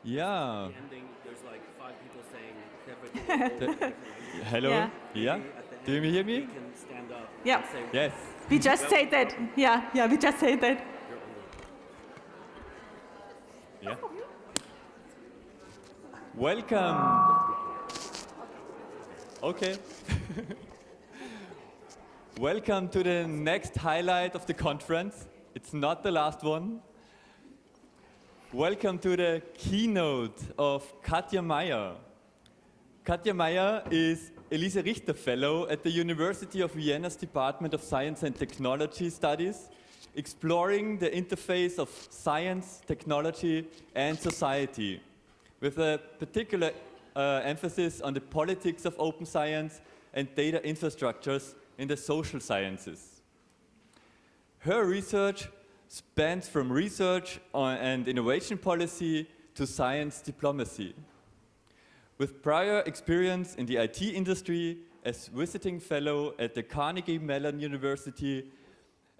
Yeah. At the ending, there's like 5 people saying Hello? Yeah. Yeah? Do you hear me? We can stand up Yeah. and say, Yes. We just say that. Yeah, we just say that. Yeah. Welcome. Okay. Welcome to the next highlight of the conference. It's not the last one. Welcome to the keynote of Katja Meyer. Katja Meyer is Elise Richter Fellow at the University of Vienna's Department of Science and Technology Studies, exploring the interface of science, technology, and society, with a particular emphasis on the politics of open science and data infrastructures in the social sciences. Her research spans from research and innovation policy to science diplomacy. With prior experience in the IT industry as visiting fellow at the Carnegie Mellon University,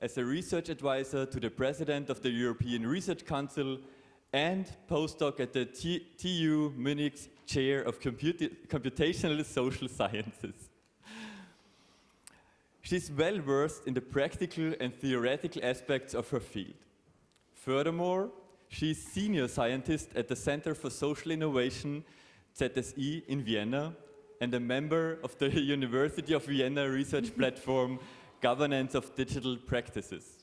as a research advisor to the president of the European Research Council, and postdoc at the TU Munich's Chair of Computational Social Sciences. She's well versed in the practical and theoretical aspects of her field. Furthermore, she's senior scientist at the Center for Social Innovation, ZSI, in Vienna, and a member of the University of Vienna research platform, Governance of Digital Practices.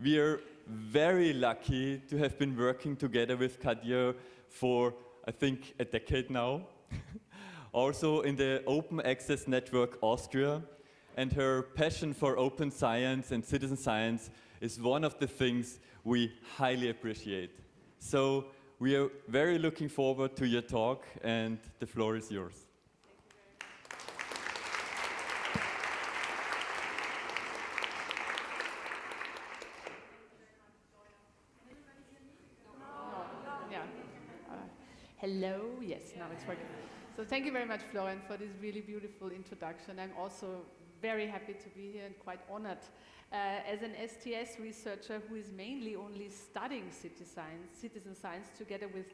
We are very lucky to have been working together with Katja for, I think, a decade now, also in the Open Access Network Austria, and her passion for open science and citizen science is one of the things we highly appreciate. So we are very looking forward to your talk, and the floor is yours. Hello, yes, now it's working. So thank you very much, Florian, for this really beautiful introduction. I'm also very happy to be here and quite honored. As an STS researcher who is mainly only studying citizen science together with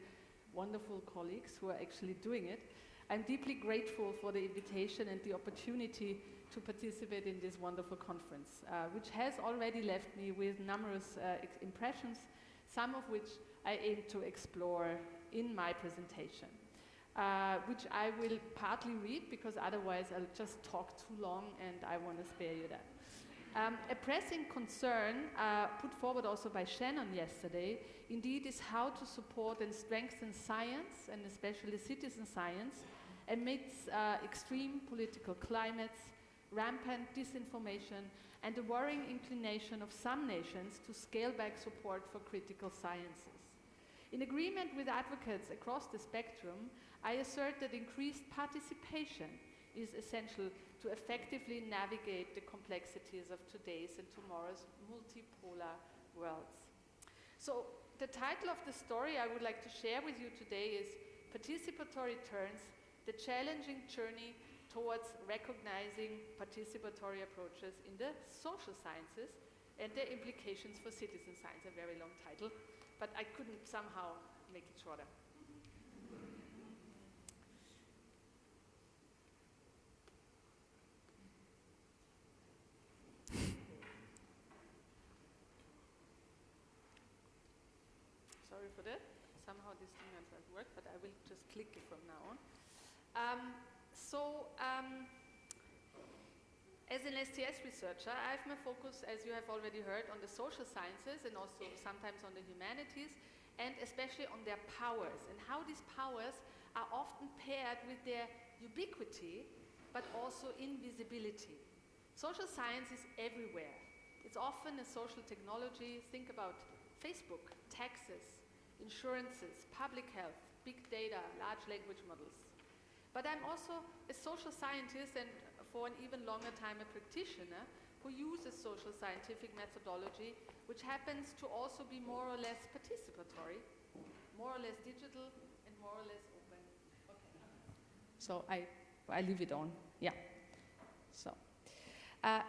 wonderful colleagues who are actually doing it, I'm deeply grateful for the invitation and the opportunity to participate in this wonderful conference, which has already left me with numerous impressions, some of which I aim to explore in my presentation, which I will partly read because otherwise I'll just talk too long and I want to spare you that. A pressing concern put forward also by Shannon yesterday indeed is how to support and strengthen science, and especially citizen science, amidst extreme political climates, rampant disinformation, and the worrying inclination of some nations to scale back support for critical sciences. In agreement with advocates across the spectrum, I assert that increased participation is essential to effectively navigate the complexities of today's and tomorrow's multipolar worlds. So the title of the story I would like to share with you today is Participatory Turns, the challenging journey towards recognizing participatory approaches in the social sciences and their implications for citizen science. A very long title, but I couldn't somehow make it shorter. Sorry for that. Somehow this thing doesn't work, but I will just click it from now on. As an STS researcher, I have my focus, as you have already heard, on the social sciences and also sometimes on the humanities, and especially on their powers and how these powers are often paired with their ubiquity, but also invisibility. Social science is everywhere. It's often a social technology. Think about Facebook, taxes, insurances, public health, big data, large language models. But I'm also a social scientist and for an even longer time a practitioner who uses social scientific methodology, which happens to also be more or less participatory, more or less digital, and more or less open. Okay. So I leave it on, yeah. So,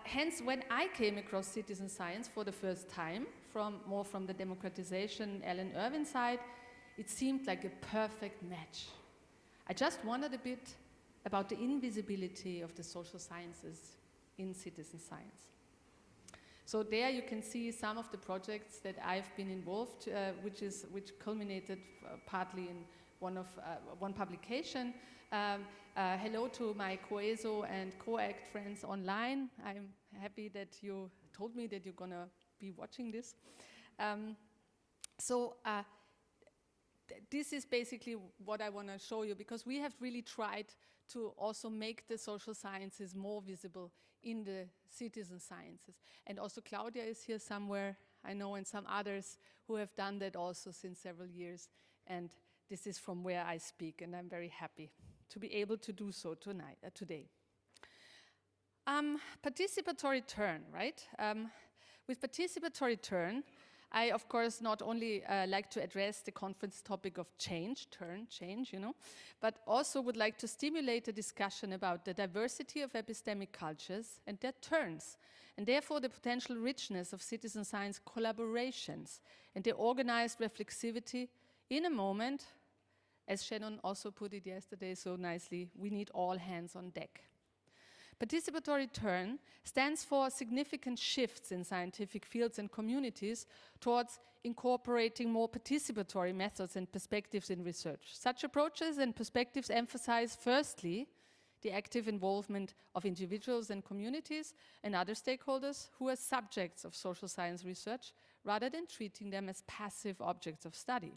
hence when I came across citizen science for the first time, more from the democratization Alan Irwin side, it seemed like a perfect match. I just wondered a bit about the invisibility of the social sciences in citizen science. So there you can see some of the projects that I've been involved, which culminated partly in one publication. Hello to my COESO and COACT friends online. I'm happy that you told me that you're going to be watching this. This is basically what I want to show you, because we have really tried to also make the social sciences more visible in the citizen sciences. And also Claudia is here somewhere, I know, and some others who have done that also since several years. And this is from where I speak, and I'm very happy to be able to do so today. Participatory turn, right? With participatory turn, I, of course, not only like to address the conference topic of change, you know, but also would like to stimulate a discussion about the diversity of epistemic cultures and their turns, and therefore the potential richness of citizen science collaborations and their organized reflexivity in a moment, as Shannon also put it yesterday so nicely, we need all hands on deck. Participatory turn stands for significant shifts in scientific fields and communities towards incorporating more participatory methods and perspectives in research. Such approaches and perspectives emphasize, firstly, the active involvement of individuals and communities and other stakeholders who are subjects of social science research, rather than treating them as passive objects of study.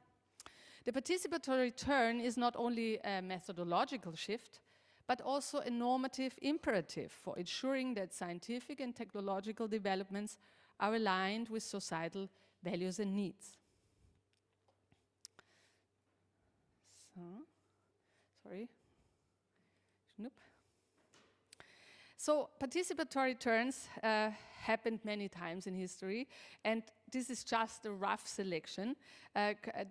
The participatory turn is not only a methodological shift, but also a normative imperative for ensuring that scientific and technological developments are aligned with societal values and needs. So, sorry. Nope. So participatory turns happened many times in history, and this is just a rough selection.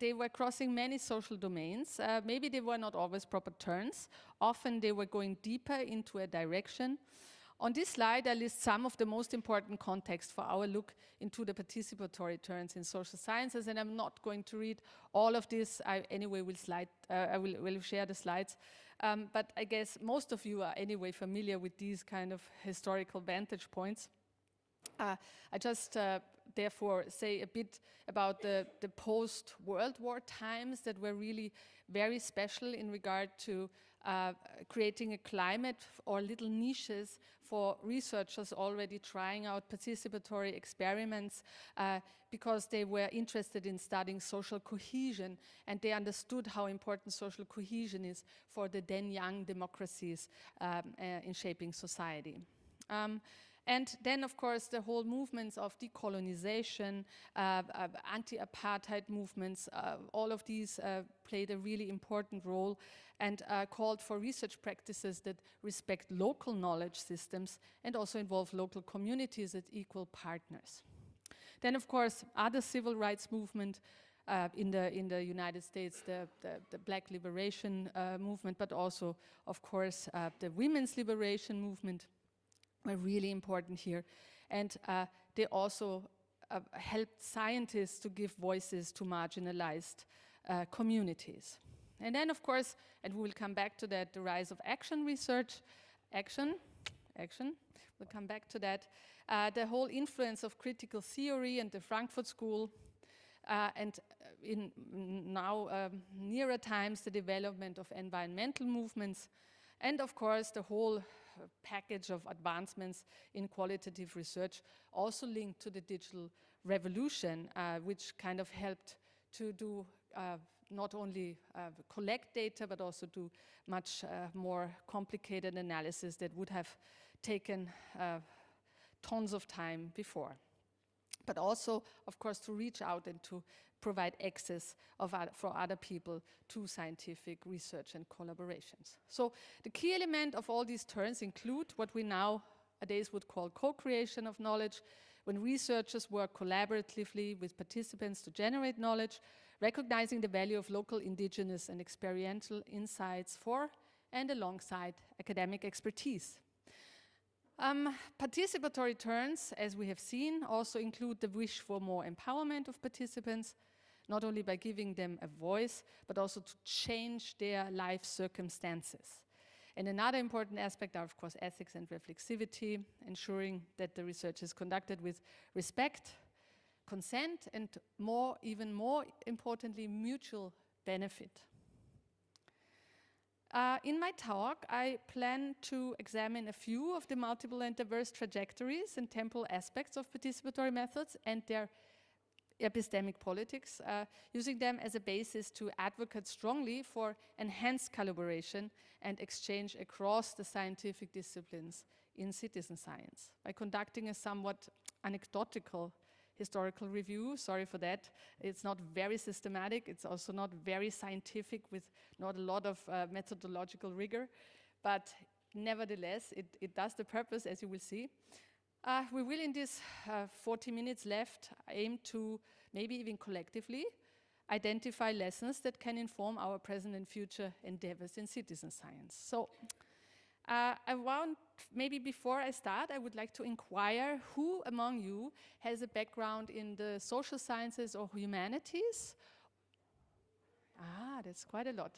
They were crossing many social domains. Maybe they were not always proper turns. Often they were going deeper into a direction. On this slide, I list some of the most important context for our look into the participatory turns in social sciences, and I'm not going to read all of this. I anyway will share the slides. But I guess most of you are anyway familiar with these kind of historical vantage points. I just therefore say a bit about the post-World War times that were really very special in regard to creating a climate or little niches for researchers already trying out participatory experiments because they were interested in studying social cohesion, and they understood how important social cohesion is for the then young democracies in shaping society. And then, of course, the whole movements of decolonization, anti-apartheid movements, all of these played a really important role and called for research practices that respect local knowledge systems and also involve local communities as equal partners. Then, of course, other civil rights movement in the United States, the Black Liberation movement, but also, of course, the women's liberation movement were really important here. And they also helped scientists to give voices to marginalized communities. And then, of course, and we will come back to that, the rise of action research, action, we'll come back to that, the whole influence of critical theory and the Frankfurt School, and in now nearer times, the development of environmental movements, and of course, the whole package of advancements in qualitative research also linked to the digital revolution, which kind of helped to do not only collect data, but also do much more complicated analysis that would have taken tons of time before. But also, of course, to reach out and to provide access for other people to scientific research and collaborations. So the key element of all these turns include what we nowadays would call co-creation of knowledge, when researchers work collaboratively with participants to generate knowledge, recognizing the value of local, indigenous, and experiential insights for and alongside academic expertise. Participatory turns, as we have seen, also include the wish for more empowerment of participants, not only by giving them a voice, but also to change their life circumstances. And another important aspect are, of course, ethics and reflexivity, ensuring that the research is conducted with respect, consent, and even more importantly, mutual benefit. In my talk, I plan to examine a few of the multiple and diverse trajectories and temporal aspects of participatory methods and their epistemic politics, using them as a basis to advocate strongly for enhanced collaboration and exchange across the scientific disciplines in citizen science. By conducting a somewhat anecdotal historical review, sorry for that, it's not very systematic, it's also not very scientific with not a lot of methodological rigor, but nevertheless, it does the purpose, as you will see. We will, in this 40 minutes left, aim to, maybe even collectively, identify lessons that can inform our present and future endeavors in citizen science. So, maybe before I start, I would like to inquire who among you has a background in the social sciences or humanities? That's quite a lot.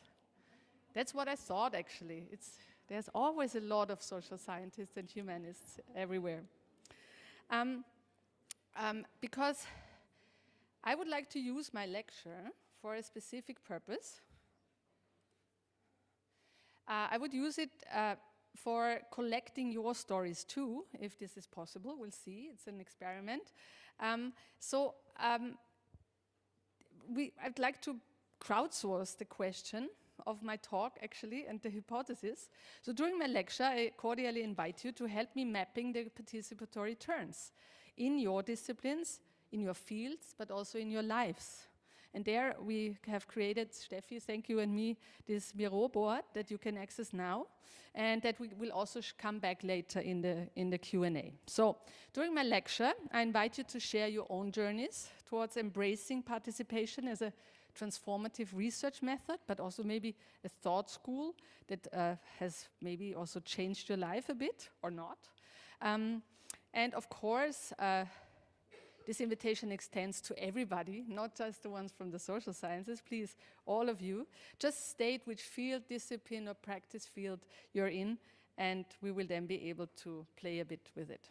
That's what I thought, actually. There's always a lot of social scientists and humanists everywhere. Because I would like to use my lecture for a specific purpose. I would use it for collecting your stories too, if this is possible. We'll see, it's an experiment. I'd like to crowdsource the question of my talk, actually, and the hypothesis. So during my lecture, I cordially invite you to help me mapping the participatory turns in your disciplines, in your fields, but also in your lives. And there we have created, Steffi, thank you, and me, this Miro board that you can access now, and that we will also come back later in the Q&A. So during my lecture, I invite you to share your own journeys towards embracing participation as a transformative research method, but also maybe a thought school that has maybe also changed your life a bit or not. And of course, this invitation extends to everybody, not just the ones from the social sciences. Please, all of you, just state which field, discipline, or practice field you're in, and we will then be able to play a bit with it.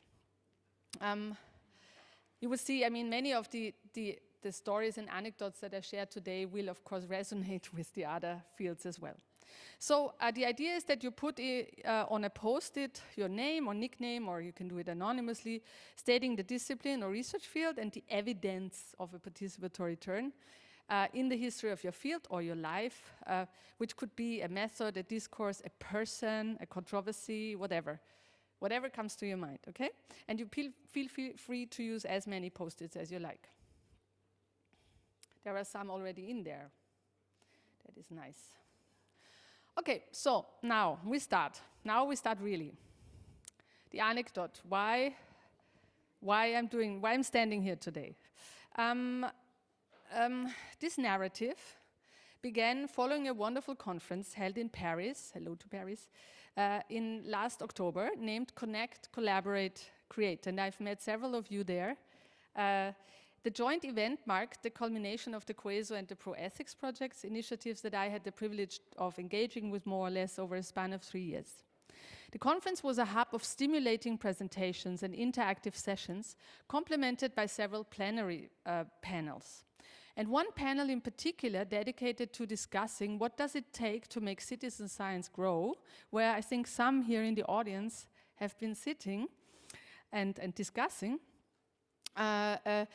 You will see, I mean, many of the stories and anecdotes that I shared today will, of course, resonate with the other fields as well. So the idea is that you put on a post-it your name or nickname, or you can do it anonymously, stating the discipline or research field and the evidence of a participatory turn in the history of your field or your life, which could be a method, a discourse, a person, a controversy, whatever comes to your mind, okay? And you feel free to use as many post-its as you like. There are some already in there. That is nice. Okay, so now we start. Now we start really. The anecdote, why I'm standing here today. This narrative began following a wonderful conference held in Paris, hello to Paris, in last October, named Connect, Collaborate, Create, and I've met several of you there. The joint event marked the culmination of the COESO and the Pro-Ethics projects, initiatives that I had the privilege of engaging with more or less over a span of 3 years. The conference was a hub of stimulating presentations and interactive sessions, complemented by several plenary panels. And one panel in particular dedicated to discussing what does it take to make citizen science grow, where I think some here in the audience have been sitting and discussing. They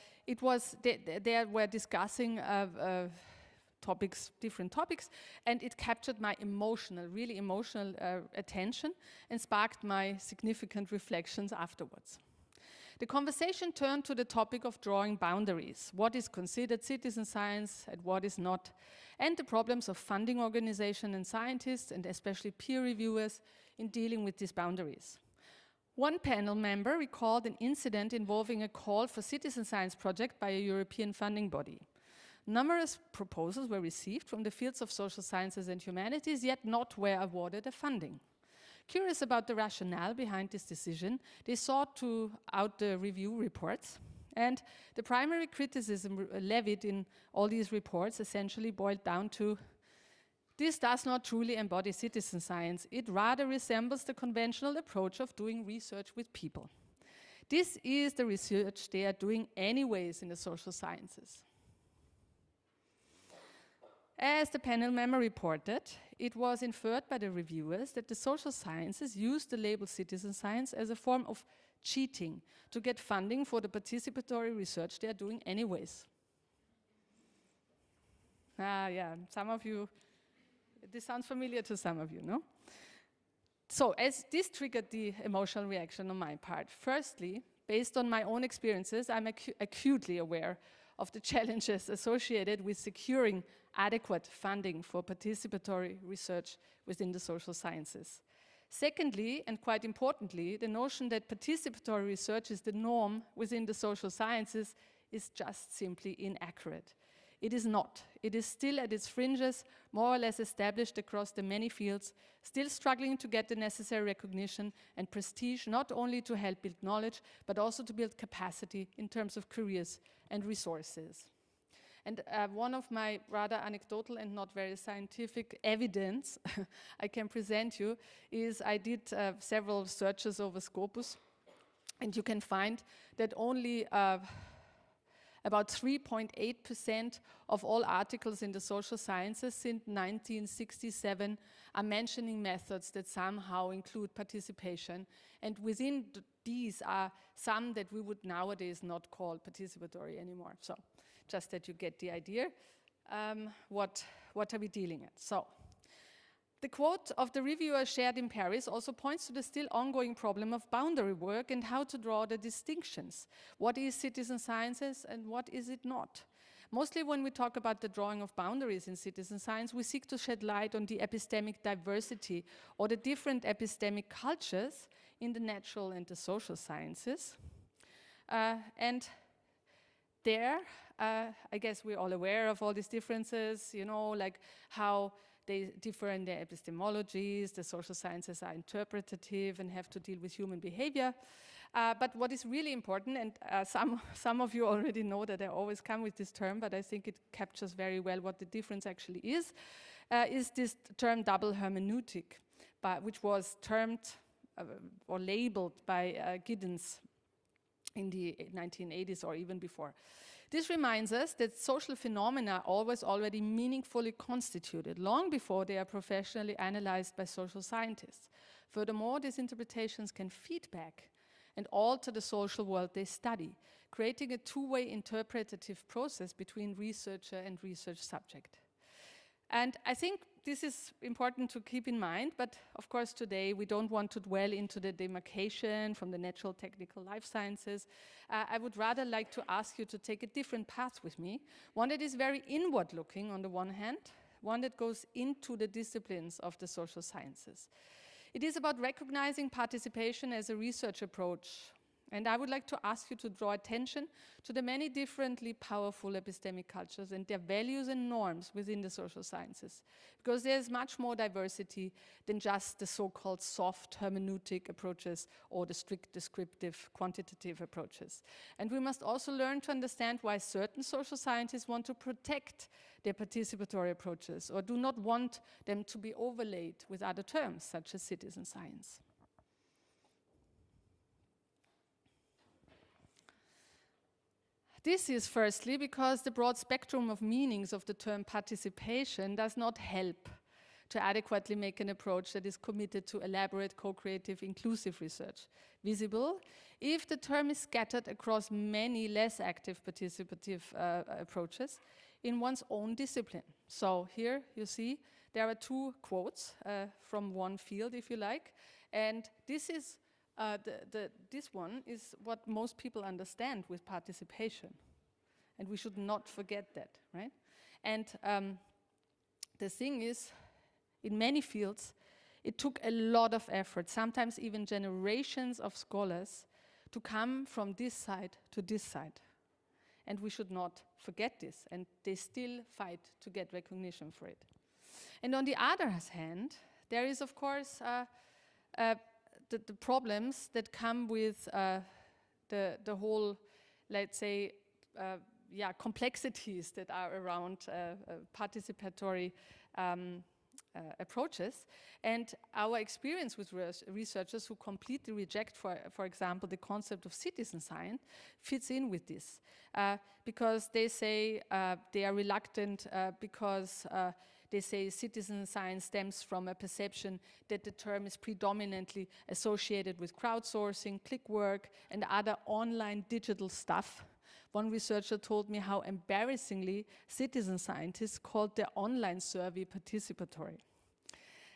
were discussing different topics, and it captured my really emotional attention and sparked my significant reflections afterwards. The conversation turned to the topic of drawing boundaries, what is considered citizen science and what is not, and the problems of funding organizations and scientists, and especially peer reviewers, in dealing with these boundaries. One panel member recalled an incident involving a call for citizen science project by a European funding body. Numerous proposals were received from the fields of social sciences and humanities, yet not were awarded a funding. Curious about the rationale behind this decision, they sought out the review reports, and the primary criticism levied in all these reports essentially boiled down to: this does not truly embody citizen science. It rather resembles the conventional approach of doing research with people. This is the research they are doing anyways in the social sciences. As the panel member reported, it was inferred by the reviewers that the social sciences used the label citizen science as a form of cheating to get funding for the participatory research they are doing anyways. Yeah, some of you, this sounds familiar to some of you, no? So, as this triggered the emotional reaction on my part, firstly, based on my own experiences, I'm acutely aware of the challenges associated with securing adequate funding for participatory research within the social sciences. Secondly, and quite importantly, the notion that participatory research is the norm within the social sciences is just simply inaccurate. It is not. It is still at its fringes, more or less established across the many fields, still struggling to get the necessary recognition and prestige, not only to help build knowledge, but also to build capacity in terms of careers and resources. And one of my rather anecdotal and not very scientific evidence I can present you is I did several searches over Scopus, and you can find that only about 3.8% of all articles in the social sciences since 1967 are mentioning methods that somehow include participation. And within these are some that we would nowadays not call participatory anymore. So just that you get the idea, what are we dealing at? So The quote of the reviewer shared in Paris also points to the still ongoing problem of boundary work and how to draw the distinctions. What is citizen sciences and what is it not? Mostly when we talk about the drawing of boundaries in citizen science, we seek to shed light on the epistemic diversity or the different epistemic cultures in the natural and the social sciences. And there, I guess we're all aware of all these differences, you know, like how they differ in their epistemologies, the social sciences are interpretative and have to deal with human behavior. But what is really important, and some of you already know that I always come with this term, but I think it captures very well what the difference actually is this term double hermeneutic, which was termed or labeled by Giddens in the 1980s or even before. This reminds us that social phenomena are always already meaningfully constituted, long before they are professionally analyzed by social scientists. Furthermore, these interpretations can feed back and alter the social world they study, creating a two-way interpretative process between researcher and research subject. And I think this is important to keep in mind, but of course today we don't want to dwell into the demarcation from the natural, technical, life sciences. I would rather like to ask you to take a different path with me, one that is very inward-looking on the one hand, one that goes into the disciplines of the social sciences. It is about recognizing participation as a research approach. And I would like to ask you to draw attention to the many differently powerful epistemic cultures and their values and norms within the social sciences. Because there's much more diversity than just the so-called soft hermeneutic approaches or the strict descriptive quantitative approaches. And we must also learn to understand why certain social scientists want to protect their participatory approaches or do not want them to be overlaid with other terms, such as citizen science. This is firstly because the broad spectrum of meanings of the term participation does not help to adequately make an approach that is committed to elaborate, co-creative, inclusive research visible if the term is scattered across many less active participative approaches in one's own discipline. So here you see there are two quotes from one field, if you like, and this is this one is what most people understand with participation. And we should not forget that, right? And the thing is, in many fields, it took a lot of effort, sometimes even generations of scholars, to come from this side to this side. And we should not forget this, and they still fight to get recognition for it. And on the other hand, there is, of course, the problems that come with the whole, let's say, complexities that are around participatory approaches. And our experience with researchers who completely reject, for example, the concept of citizen science fits in with this. Because they say they are reluctant because they say citizen science stems from a perception that the term is predominantly associated with crowdsourcing, click work, and other online digital stuff. One researcher told me how embarrassingly citizen scientists called their online survey participatory.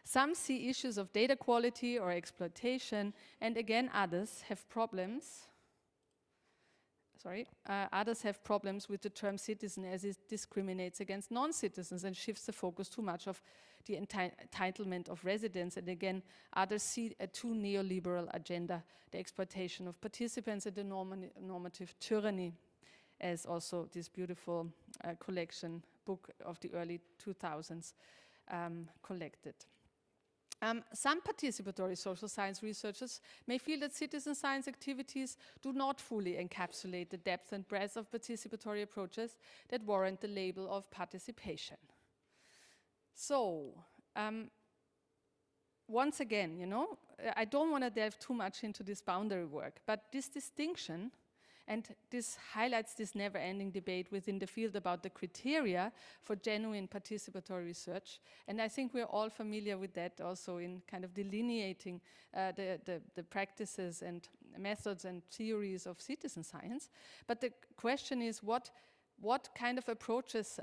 Some see issues of data quality or exploitation, and again others have problems with the term citizen as it discriminates against non-citizens and shifts the focus too much of the entitlement of residents. And again, others see a too neoliberal agenda, the exploitation of participants and the normative tyranny, as also this beautiful collection book of the early 2000s collected. Some participatory social science researchers may feel that citizen science activities do not fully encapsulate the depth and breadth of participatory approaches that warrant the label of participation. So, once again, you know, I don't want to delve too much into this boundary work, but this distinction, and this highlights this never-ending debate within the field about the criteria for genuine participatory research. And I think we're all familiar with that also in kind of delineating the practices and methods and theories of citizen science. But the question is, what what kind of approaches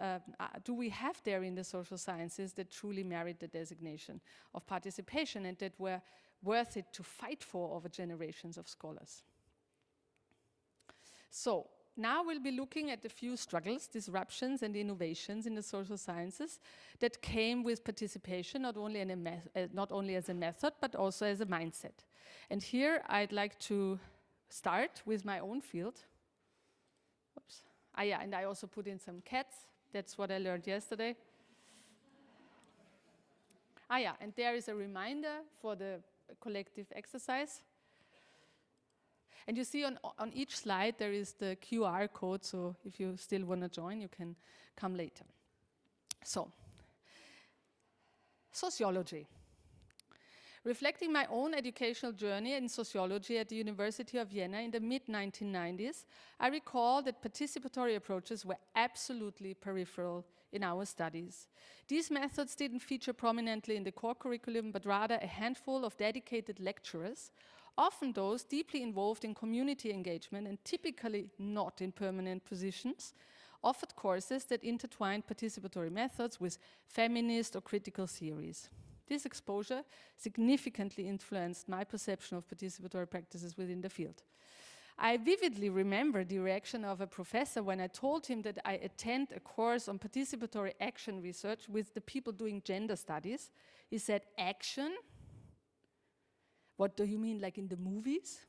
do we have there in the social sciences that truly merit the designation of participation and that were worth it to fight for over generations of scholars? So now we'll be looking at a few struggles, disruptions, and innovations in the social sciences that came with participation, not only as a method, but also as a mindset. And here I'd like to start with my own field. Oops. Ah, yeah, and I also put in some cats. That's what I learned yesterday. Ah, yeah, and there is a reminder for the collective exercise. And you see on each slide there is the QR code, so if you still want to join, you can come later. So, sociology. Reflecting my own educational journey in sociology at the University of Vienna in the mid-1990s, I recall that participatory approaches were absolutely peripheral in our studies. These methods didn't feature prominently in the core curriculum, but rather a handful of dedicated lecturers, often those deeply involved in community engagement and typically not in permanent positions, offered courses that intertwined participatory methods with feminist or critical theories. This exposure significantly influenced my perception of participatory practices within the field. I vividly remember the reaction of a professor when I told him that I attend a course on participatory action research with the people doing gender studies. He said, "Action? What do you mean, like in the movies?"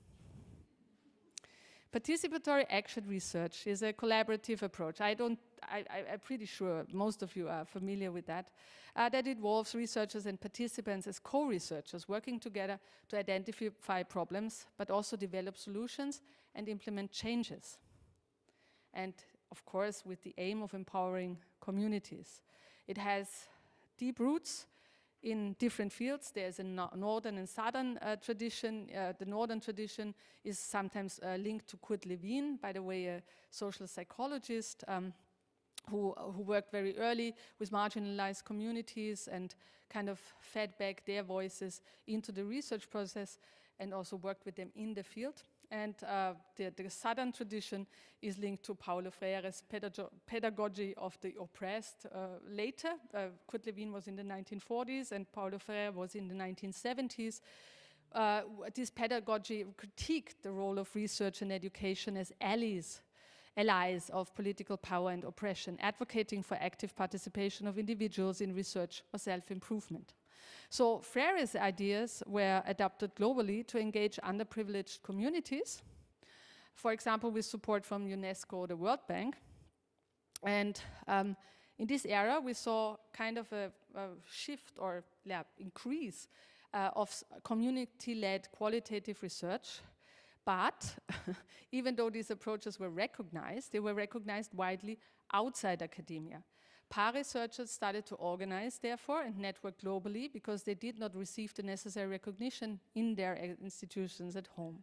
Participatory action research is a collaborative approach. I'm pretty sure most of you are familiar with that. That involves researchers and participants as co-researchers working together to identify problems, but also develop solutions and implement changes. And of course, with the aim of empowering communities. It has deep roots in different fields. There's a northern and southern tradition. The northern tradition is sometimes linked to Kurt Lewin, by the way, a social psychologist who worked very early with marginalized communities and kind of fed back their voices into the research process and also worked with them in the field. And the southern tradition is linked to Paulo Freire's pedagogy of the oppressed later. Kurt Lewin was in the 1940s and Paulo Freire was in the 1970s. This pedagogy critiqued the role of research and education as allies of political power and oppression, advocating for active participation of individuals in research or self-improvement. So Freire's ideas were adopted globally to engage underprivileged communities, for example, with support from UNESCO or the World Bank. And in this era, we saw kind of a shift or increase of community-led qualitative research. But even though these approaches were recognized, they were recognized widely outside academia. PAR researchers started to organize, therefore, and network globally because they did not receive the necessary recognition in their institutions at home.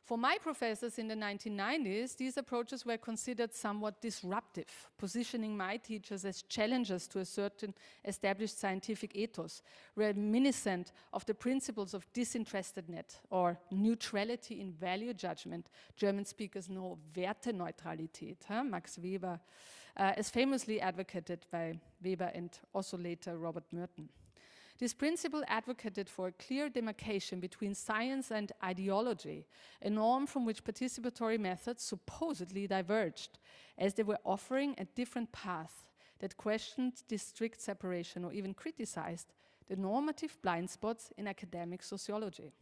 For my professors in the 1990s, these approaches were considered somewhat disruptive, positioning my teachers as challengers to a certain established scientific ethos, reminiscent of the principles of disinterestedness or neutrality in value judgment. German speakers know Werteneutralität, Max Weber, as famously advocated by Weber and also later Robert Merton. This principle advocated for a clear demarcation between science and ideology, a norm from which participatory methods supposedly diverged, as they were offering a different path that questioned this strict separation or even criticized the normative blind spots in academic sociology.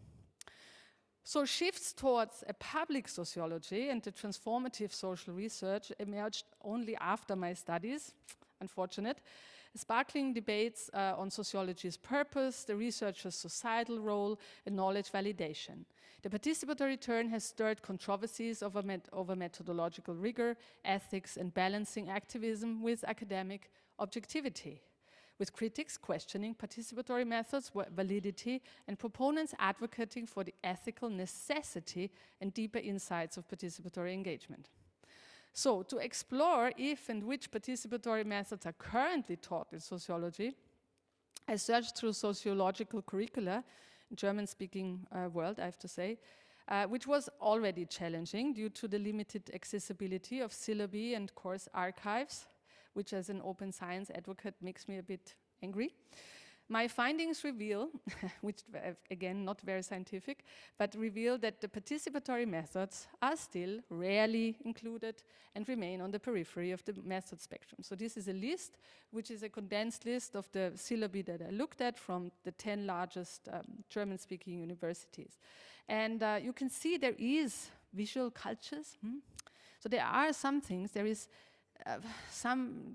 So shifts towards a public sociology and the transformative social research emerged only after my studies, unfortunate, sparkling debates on sociology's purpose, the researcher's societal role, and knowledge validation. The participatory turn has stirred controversies over methodological rigor, ethics, and balancing activism with academic objectivity, with critics questioning participatory methods' validity and proponents advocating for the ethical necessity and deeper insights of participatory engagement. So, to explore if and which participatory methods are currently taught in sociology, I searched through sociological curricula, German-speaking world, I have to say, which was already challenging due to the limited accessibility of syllabi and course archives, which as an open science advocate makes me a bit angry. My findings reveal, which again not very scientific, but reveal that the participatory methods are still rarely included and remain on the periphery of the method spectrum. So this is a list, which is a condensed list of the syllabi that I looked at from the 10 largest German-speaking universities. And you can see there is visual cultures. So there are some things, there is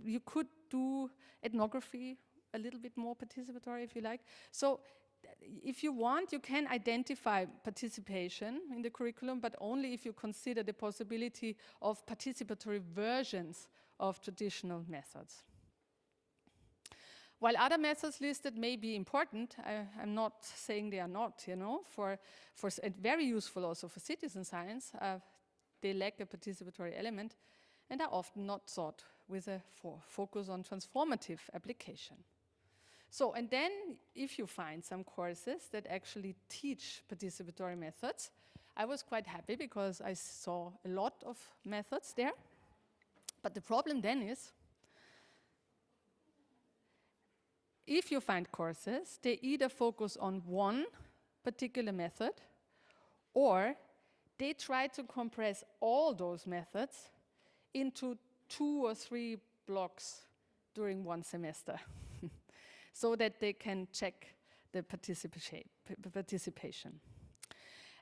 you could do ethnography, a little bit more participatory if you like. So if you want, you can identify participation in the curriculum, but only if you consider the possibility of participatory versions of traditional methods. While other methods listed may be important, I'm not saying they are not, you know, and very useful also for citizen science, they lack a participatory element and are often not taught with a focus on transformative application. So, and then if you find some courses that actually teach participatory methods, I was quite happy because I saw a lot of methods there. But the problem then is, if you find courses, they either focus on one particular method or they try to compress all those methods into 2 or 3 blocks during one semester. So that they can check the participation.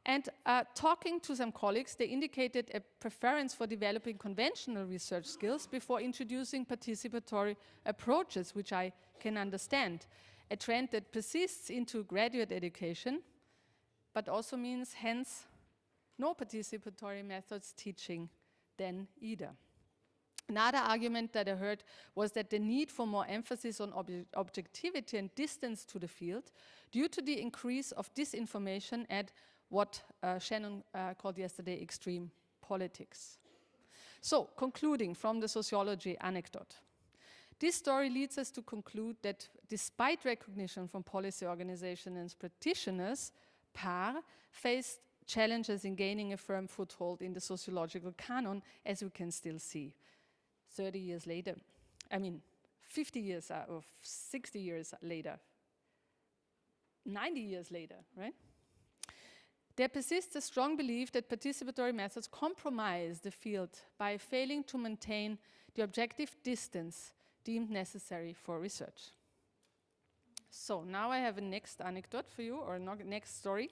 And talking to some colleagues, they indicated a preference for developing conventional research skills before introducing participatory approaches, which I can understand. A trend that persists into graduate education, but also means, hence, no participatory methods teaching then either. Another argument that I heard was that the need for more emphasis on objectivity and distance to the field due to the increase of disinformation and what Shannon called yesterday extreme politics. So, concluding from the sociology anecdote, this story leads us to conclude that despite recognition from policy organizations and practitioners, PAR faced challenges in gaining a firm foothold in the sociological canon, as we can still see. 30 years later, 50 years or 60 years later, 90 years later, right? There persists a strong belief that participatory methods compromise the field by failing to maintain the objective distance deemed necessary for research. So now I have a next anecdote for you, or next story,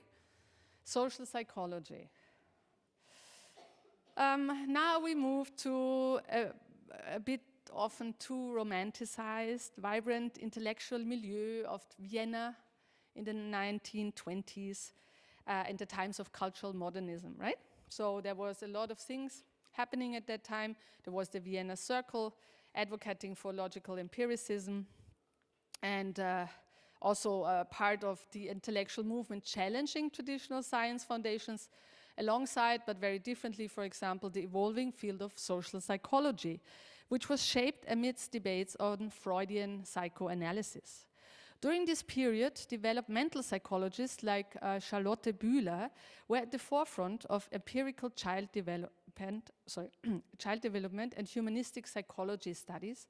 social psychology. Now we move to a bit often too romanticized, vibrant intellectual milieu of Vienna in the 1920s, in the times of cultural modernism, right? So there was a lot of things happening at that time. There was the Vienna Circle advocating for logical empiricism, and also part of the intellectual movement challenging traditional science foundations, alongside, but very differently, for example, the evolving field of social psychology, which was shaped amidst debates on Freudian psychoanalysis. During this period, developmental psychologists like Charlotte Bühler were at the forefront of empirical child development and humanistic psychology studies,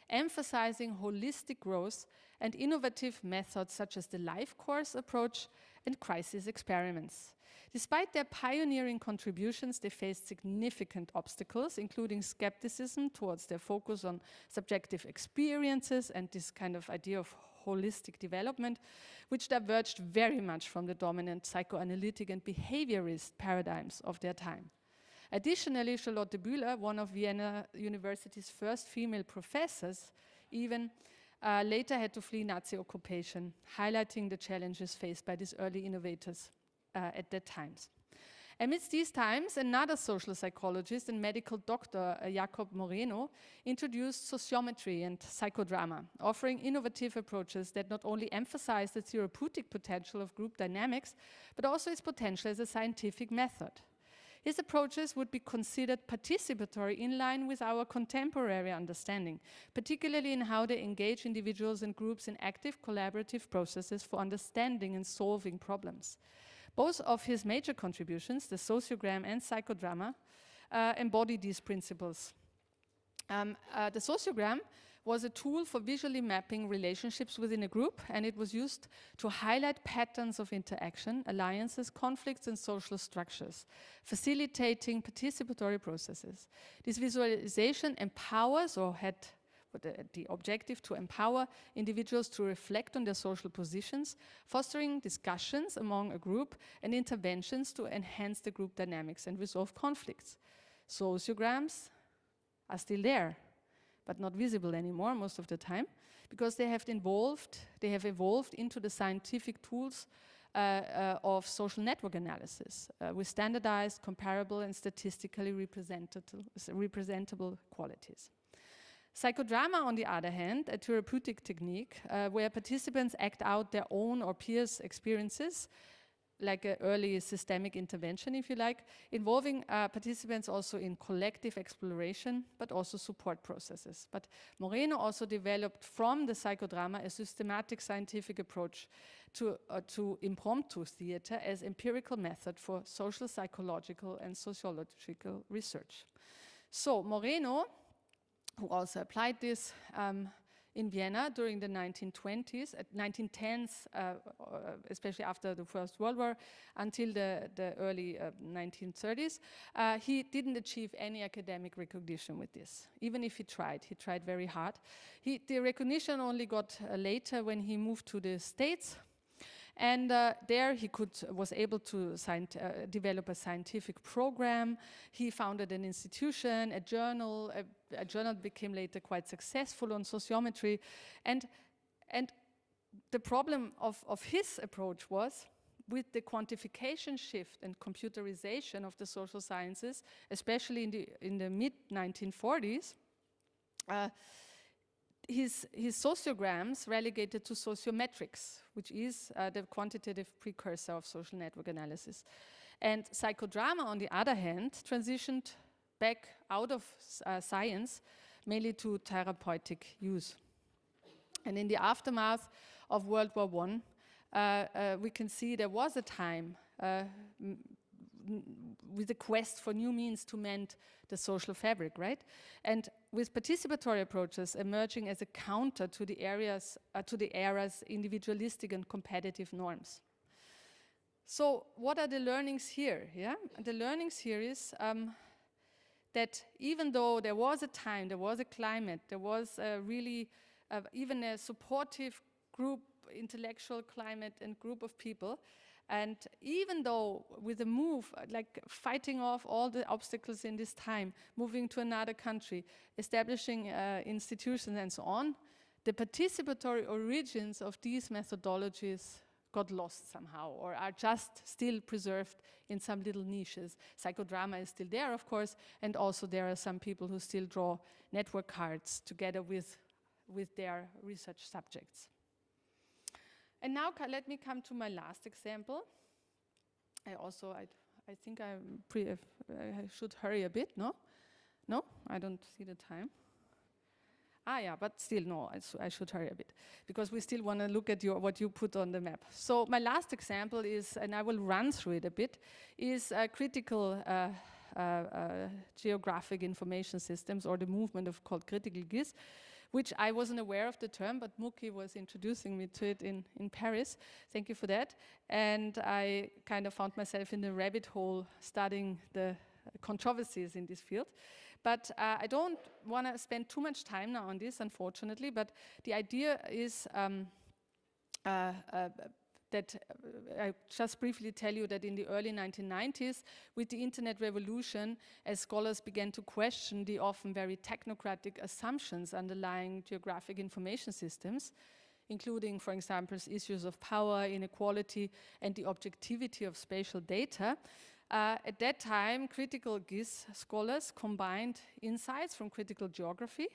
emphasizing holistic growth and innovative methods such as the life course approach and crisis experiments. Despite their pioneering contributions, they faced significant obstacles, including skepticism towards their focus on subjective experiences and this kind of idea of holistic development, which diverged very much from the dominant psychoanalytic and behaviorist paradigms of their time. Additionally, Charlotte Bühler, one of Vienna University's first female professors, even later had to flee Nazi occupation, highlighting the challenges faced by these early innovators at that time. Amidst these times, another social psychologist and medical doctor, Jacob Moreno, introduced sociometry and psychodrama, offering innovative approaches that not only emphasize the therapeutic potential of group dynamics, but also its potential as a scientific method. His approaches would be considered participatory in line with our contemporary understanding, particularly in how they engage individuals and groups in active collaborative processes for understanding and solving problems. Both of his major contributions, the sociogram and psychodrama, embody these principles. The sociogram was a tool for visually mapping relationships within a group, and it was used to highlight patterns of interaction, alliances, conflicts, and social structures, facilitating participatory processes. This visualization empowers, or had the objective to empower individuals to reflect on their social positions, fostering discussions among a group and interventions to enhance the group dynamics and resolve conflicts. Sociograms are still there, but not visible anymore most of the time, because they have evolved into the scientific tools of social network analysis with standardized, comparable, and statistically representable qualities. Psychodrama, on the other hand, a therapeutic technique where participants act out their own or peers' experiences, like an early systemic intervention, if you like, involving participants also in collective exploration, but also support processes. But Moreno also developed from the psychodrama a systematic scientific approach to impromptu theater as empirical method for social, psychological, and sociological research. So Moreno, who also applied this in Vienna during the 1920s, 1910s, especially after the First World War, until the early 1930s, he didn't achieve any academic recognition with this, even if he tried very hard. The recognition only got later when he moved to the States, and there he was able to develop a scientific program. He founded an institution, a journal. A journal became later quite successful on sociometry. And the problem of his approach was, with the quantification shift and computerization of the social sciences, especially in the mid-1940s, his sociograms relegated to sociometrics, which is the quantitative precursor of social network analysis. And psychodrama, on the other hand, transitioned back out of science, mainly to therapeutic use. And in the aftermath of World War I, we can see there was a time with a quest for new means to mend the social fabric, right? And with participatory approaches emerging as a counter to the era's individualistic and competitive norms. So what are the learnings here? Yeah, the learnings here is that even though there was a time, there was a climate, there was really even a supportive group, intellectual climate and group of people, and even though with a move, like fighting off all the obstacles in this time, moving to another country, establishing institutions and so on, the participatory origins of these methodologies got lost somehow, or are just still preserved in some little niches. Psychodrama is still there, of course, and also there are some people who still draw network cards together with their research subjects. And now let me come to my last example. I think I should hurry a bit, no? No, I don't see the time. Yeah, but still, no, I should hurry a bit, because we still want to look at what you put on the map. So my last example is, and I will run through it a bit, is critical geographic information systems, or the movement called critical GIS, which I wasn't aware of the term, but Muki was introducing me to it in Paris. Thank you for that. And I kind of found myself in the rabbit hole studying the controversies in this field. But I don't want to spend too much time now on this, unfortunately, but the idea is that I just briefly tell you that in the early 1990s, with the internet revolution, as scholars began to question the often very technocratic assumptions underlying geographic information systems, including, for example, issues of power, inequality, and the objectivity of spatial data, at that time, critical GIS scholars combined insights from critical geography,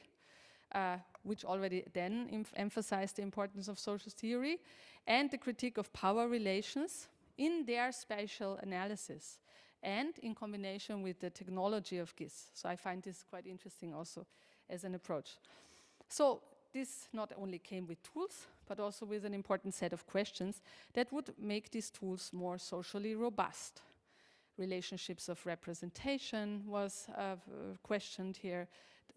which already then emphasized the importance of social theory, and the critique of power relations in their spatial analysis, and in combination with the technology of GIS. So I find this quite interesting also as an approach. So this not only came with tools, but also with an important set of questions that would make these tools more socially robust. Relationships of representation was questioned here,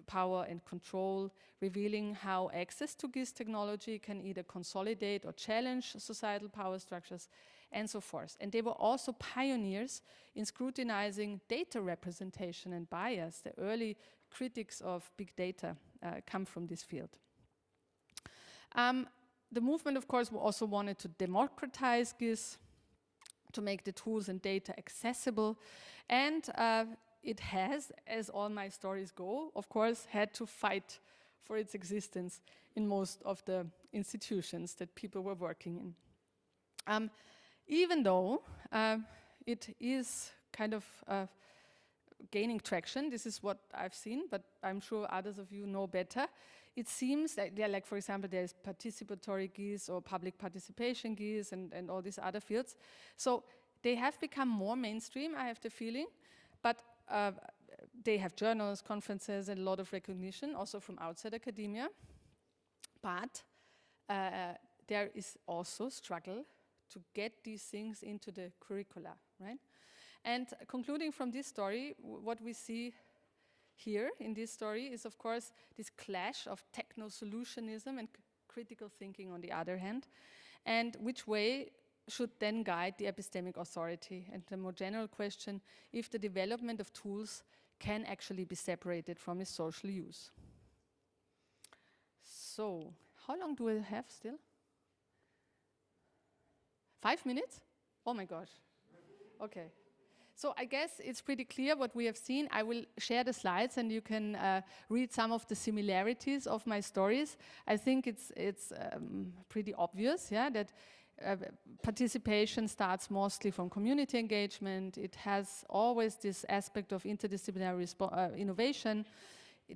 power and control, revealing how access to GIS technology can either consolidate or challenge societal power structures, and so forth. And they were also pioneers in scrutinizing data representation and bias. The early critics of big data come from this field. The movement, of course, also wanted to democratize GIS, to make the tools and data accessible, and it has, as all my stories go, of course, had to fight for its existence in most of the institutions that people were working in. Even though it is kind of gaining traction, this is what I've seen, but I'm sure others of you know better. It seems that, like for example, there's participatory GIS or public participation GIS and all these other fields. So they have become more mainstream, I have the feeling, but they have journals, conferences, and a lot of recognition, also from outside academia. But there is also struggle to get these things into the curricula, right? And concluding from this story, what we see here in this story is, of course, this clash of techno-solutionism and critical thinking on the other hand, and which way should then guide the epistemic authority, and the more general question, if the development of tools can actually be separated from its social use. So, how long do I have still? 5 minutes? Oh my gosh. Okay. So I guess it's pretty clear what we have seen. I will share the slides and you can read some of the similarities of my stories. I think it's pretty obvious, yeah, that participation starts mostly from community engagement. It has always this aspect of interdisciplinary innovation,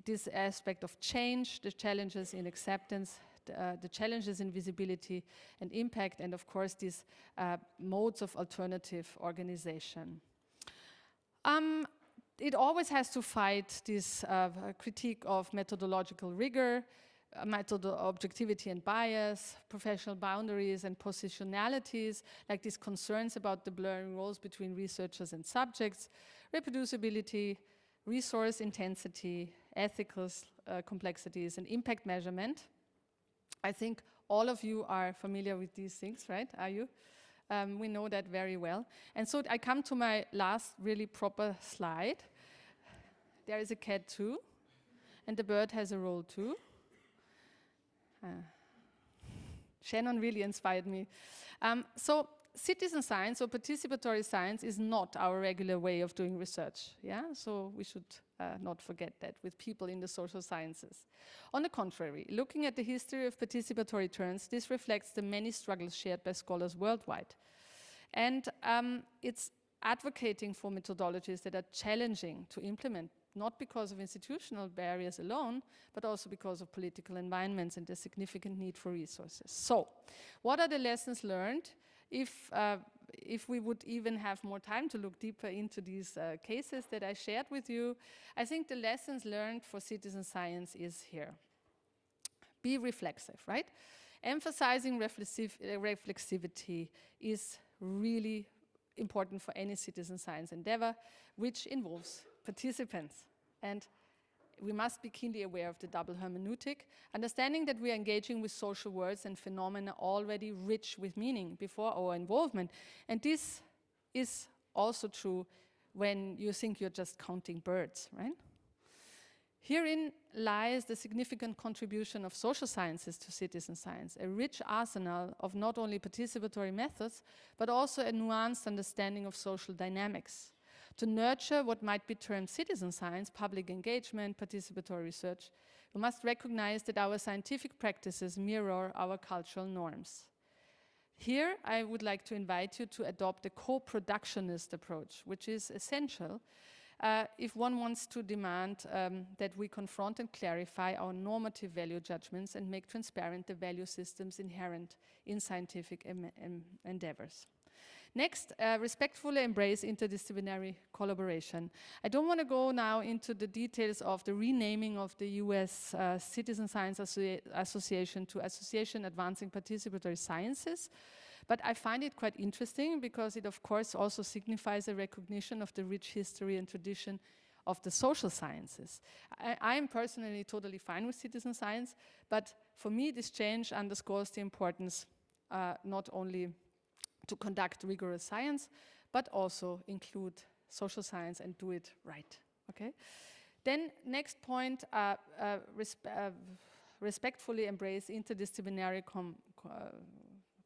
this aspect of change, the challenges in acceptance, the challenges in visibility and impact, and of course these modes of alternative organization. It always has to fight this critique of methodological rigor, objectivity and bias, professional boundaries and positionalities, like these concerns about the blurring roles between researchers and subjects, reproducibility, resource intensity, ethical complexities, and impact measurement. I think all of you are familiar with these things, right? Are you? We know that very well. And so I come to my last really proper slide. There is a cat too, and the bird has a role too. Shannon really inspired me. So citizen science or participatory science is not our regular way of doing research. Yeah, so we should not forget that with people in the social sciences. On the contrary, looking at the history of participatory turns, this reflects the many struggles shared by scholars worldwide. And it's advocating for methodologies that are challenging to implement, not because of institutional barriers alone, but also because of political environments and the significant need for resources. So, what are the lessons learned? If we would even have more time to look deeper into these cases that I shared with you, I think the lessons learned for citizen science is here. Be reflexive, right? Emphasizing reflexivity is really important for any citizen science endeavor, which involves participants. And we must be keenly aware of the double hermeneutic, understanding that we are engaging with social words and phenomena already rich with meaning before our involvement. And this is also true when you think you're just counting birds, right? Herein lies the significant contribution of social sciences to citizen science, a rich arsenal of not only participatory methods, but also a nuanced understanding of social dynamics. To nurture what might be termed citizen science, public engagement, participatory research, we must recognize that our scientific practices mirror our cultural norms. Here, I would like to invite you to adopt a co-productionist approach, which is essential if one wants to demand that we confront and clarify our normative value judgments and make transparent the value systems inherent in scientific endeavors. Next, respectfully embrace interdisciplinary collaboration. I don't want to go now into the details of the renaming of the US Citizen Science Association to Association Advancing Participatory Sciences, but I find it quite interesting because it of course also signifies a recognition of the rich history and tradition of the social sciences. I am personally totally fine with citizen science, but for me this change underscores the importance not only to conduct rigorous science, but also include social science and do it right, okay? Then next point, respectfully embrace interdisciplinary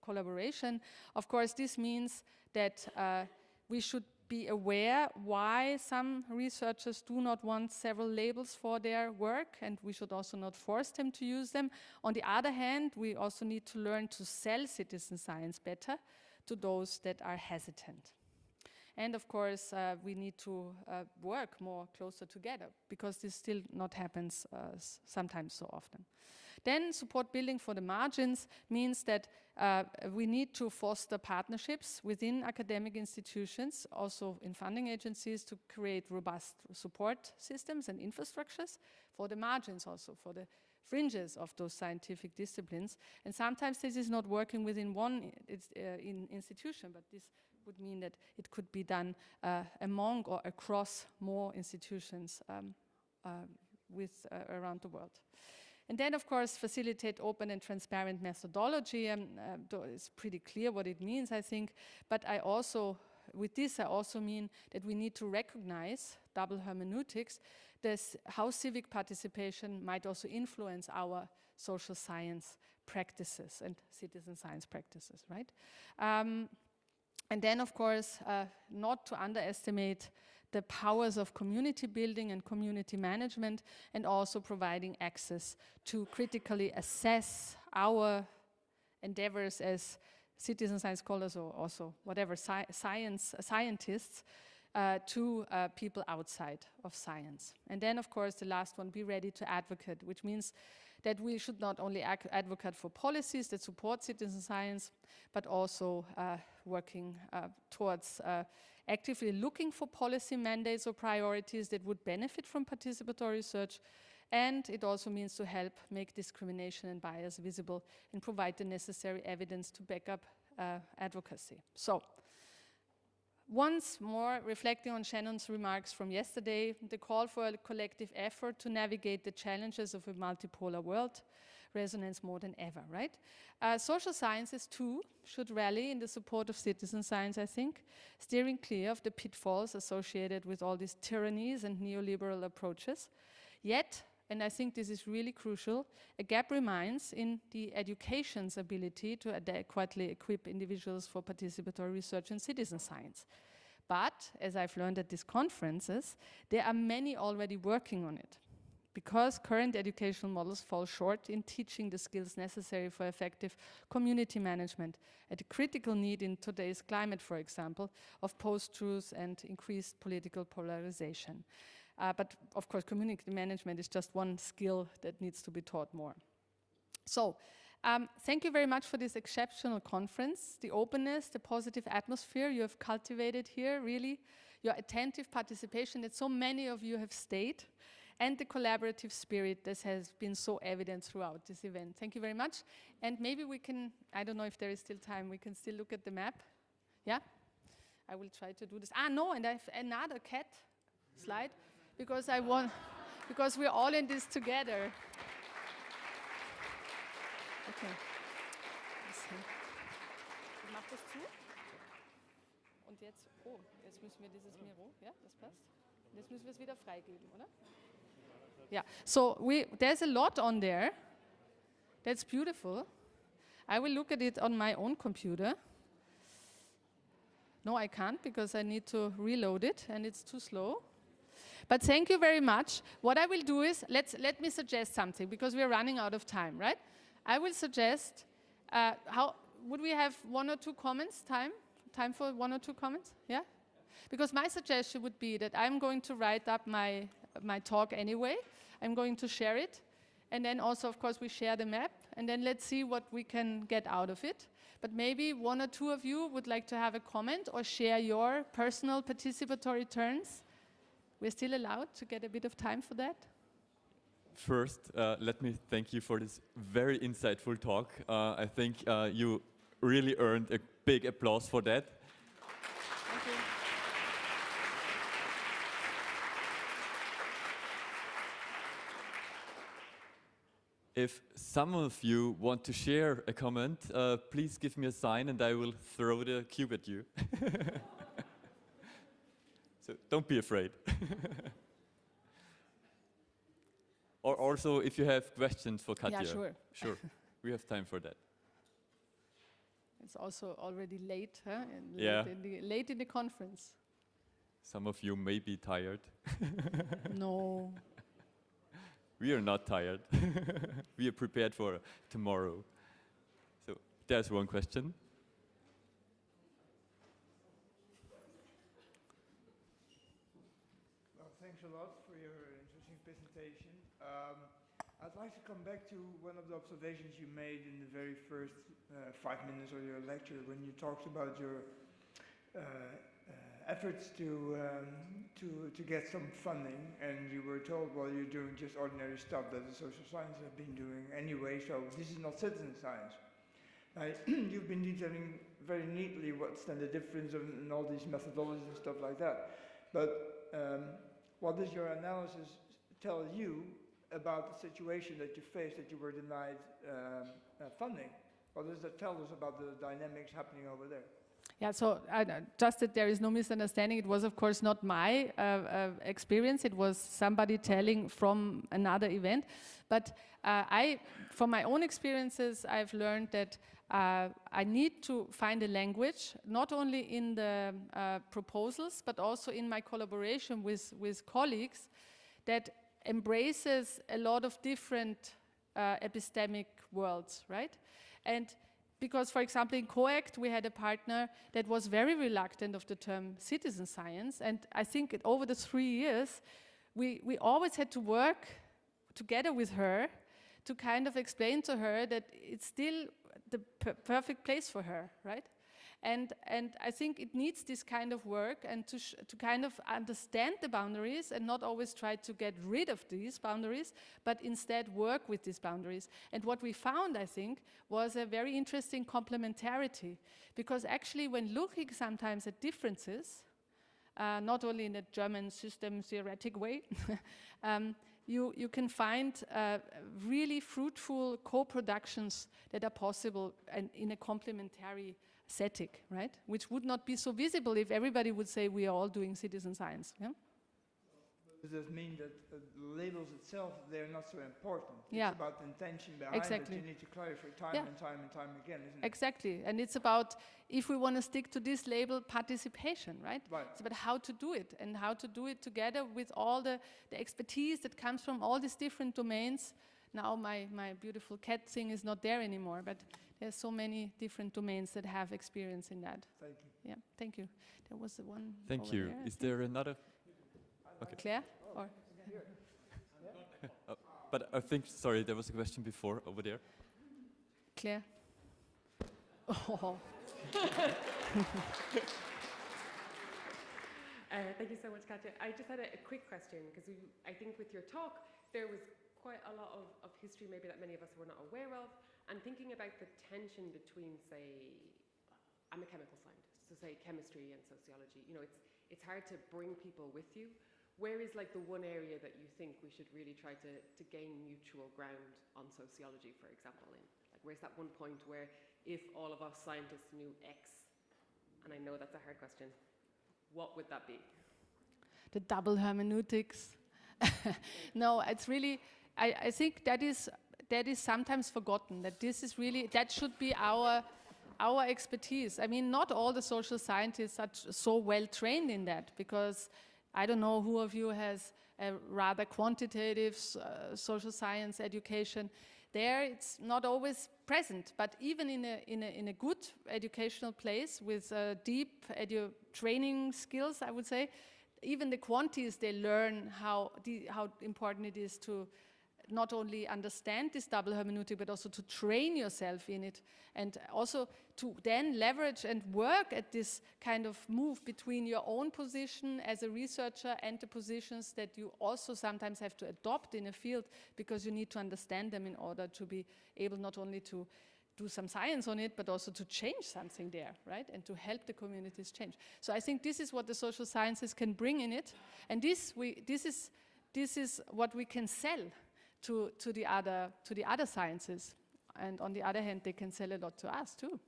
collaboration. Of course, this means that we should be aware why some researchers do not want several labels for their work, and we should also not force them to use them. On the other hand, we also need to learn to sell citizen science better to those that are hesitant. And of course, we need to work more closer together because this still not happens sometimes so often. Then support building for the margins means that we need to foster partnerships within academic institutions, also in funding agencies, to create robust support systems and infrastructures for the margins also, for the fringes of those scientific disciplines. And sometimes this is not working within one institution, but this would mean that it could be done among or across more institutions around the world. And then, of course, facilitate open and transparent methodology. It's pretty clear what it means, I think. But I also, with this, I also mean that we need to recognize double hermeneutics, how civic participation might also influence our social science practices and citizen science practices, right? And then, of course, not to underestimate the powers of community building and community management, and also providing access to critically assess our endeavors as citizen science scholars or also whatever scientists to people outside of science. And then, of course, the last one, be ready to advocate, which means that we should not only advocate for policies that support citizen science, but also working towards actively looking for policy mandates or priorities that would benefit from participatory research. And it also means to help make discrimination and bias visible and provide the necessary evidence to back up advocacy. So, once more, reflecting on Shannon's remarks from yesterday, the call for a collective effort to navigate the challenges of a multipolar world resonates more than ever, right? Social sciences, too, should rally in the support of citizen science, I think, steering clear of the pitfalls associated with all these tyrannies and neoliberal approaches. Yet, and I think this is really crucial, a gap remains in the education's ability to adequately equip individuals for participatory research in citizen science. But, as I've learned at these conferences, there are many already working on it, because current educational models fall short in teaching the skills necessary for effective community management, at a critical need in today's climate, for example, of post-truths and increased political polarization. But of course, community management is just one skill that needs to be taught more. So, thank you very much for this exceptional conference, the openness, the positive atmosphere you have cultivated here, really, your attentive participation that so many of you have stayed, and the collaborative spirit that has been so evident throughout this event. Thank you very much. And maybe we can, I don't know if there is still time, we can still look at the map. Yeah? I will try to do this. No, and I have another cat slide, because I want, because we're all in this together. Okay. Ich mach das zu. Und jetzt, oh, jetzt müssen wir dieses Miro, ja, das passt. Jetzt müssen wir es wieder freigeben, oder? Yeah, so there's a lot on there. That's beautiful. I will look at it on my own computer. No, I can't, because I need to reload it, and it's too slow. But thank you very much. What I will do is, let me suggest something, because we're running out of time, right? I will suggest, would we have one or two comments, time for one or two comments, yeah? Because my suggestion would be that I'm going to write up my talk anyway. I'm going to share it, And then also, of course, we share the map, and then let's see what we can get out of it. But maybe one or two of you would like to have a comment or share your personal participatory turns. We're still allowed to get a bit of time for that. First, let me thank you for this very insightful talk. I think you really earned a big applause for that. Thank you. If some of you want to share a comment, please give me a sign and I will throw the cube at you. So don't be afraid. Or also, if you have questions for Katja. Yeah, sure. Sure, we have time for that. It's also already late, huh? And Yeah. Late in the conference. Some of you may be tired. No. We are not tired. We are prepared for tomorrow. So there's one question. Well, thanks a lot for your interesting presentation. I'd like to come back to one of the observations you made in the very first 5 minutes of your lecture when you talked about your efforts to get some funding, and you were told, well, you're doing just ordinary stuff that the social sciences have been doing anyway, so this is not citizen science. You've been detailing very neatly what's then the difference in all these methodologies and stuff like that. But what does your analysis tell you about the situation that you faced, that you were denied funding? What does that tell us about the dynamics happening over there? Yeah, so just that there is no misunderstanding, it was of course not my experience, it was somebody telling from another event. But from my own experiences, I've learned that I need to find a language, not only in the proposals, but also in my collaboration with colleagues, that embraces a lot of different epistemic worlds, right? And because, for example, in COACT, we had a partner that was very reluctant of the term citizen science. And I think over the 3 years, we always had to work together with her to kind of explain to her that it's still the perfect place for her, right? And I think it needs this kind of work and to kind of understand the boundaries and not always try to get rid of these boundaries, but instead work with these boundaries. And what we found, I think, was a very interesting complementarity. Because actually when looking sometimes at differences, not only in a German system theoretic way, you can find really fruitful co-productions that are possible and in a complementary setting, right? Which would not be so visible if everybody would say we are all doing citizen science. Yeah? Does this mean that the labels itself, they're not so important? Yeah. It's about the intention behind Exactly. it. You need to clarify time Yeah. and time and time again, isn't it? Exactly, and it's about, if we want to stick to this label, participation, right? Right. It's about how to do it, and how to do it together with all the expertise that comes from all these different domains. Now my beautiful cat thing is not there anymore, but there's so many different domains that have experience in that. Thank you. Yeah, thank you. There was the one Thank over you. there, I Is think. there another? Okay. Claire? Or But I think, sorry, there was a question before over there. Claire? Oh. Thank you so much, Katja. I just had a quick question, because I think with your talk, there was quite a lot of history maybe that many of us were not aware of, and thinking about the tension between, say, I'm a chemical scientist, so say chemistry and sociology, you know, it's hard to bring people with you. Where is like the one area that you think we should really try to gain mutual ground on sociology, for example? In? Like, where's that one point where if all of us scientists knew X, and I know that's a hard question, what would that be? The double hermeneutics. No, it's really, I think that is sometimes forgotten, that this is really, that should be our expertise. I mean, not all the social scientists are so well trained in that, because I don't know who of you has a rather quantitative social science education. There it's not always present, but even in a good educational place with deep training skills, I would say, even the quantities, they learn how important it is to not only understand this double hermeneutic, but also to train yourself in it, and also to then leverage and work at this kind of move between your own position as a researcher and the positions that you also sometimes have to adopt in a field, because you need to understand them in order to be able not only to do some science on it, but also to change something there, right? And to help the communities change. So I think this is what the social sciences can bring in it, and this is what we can sell to the other sciences, and on the other hand, they can sell a lot to us too.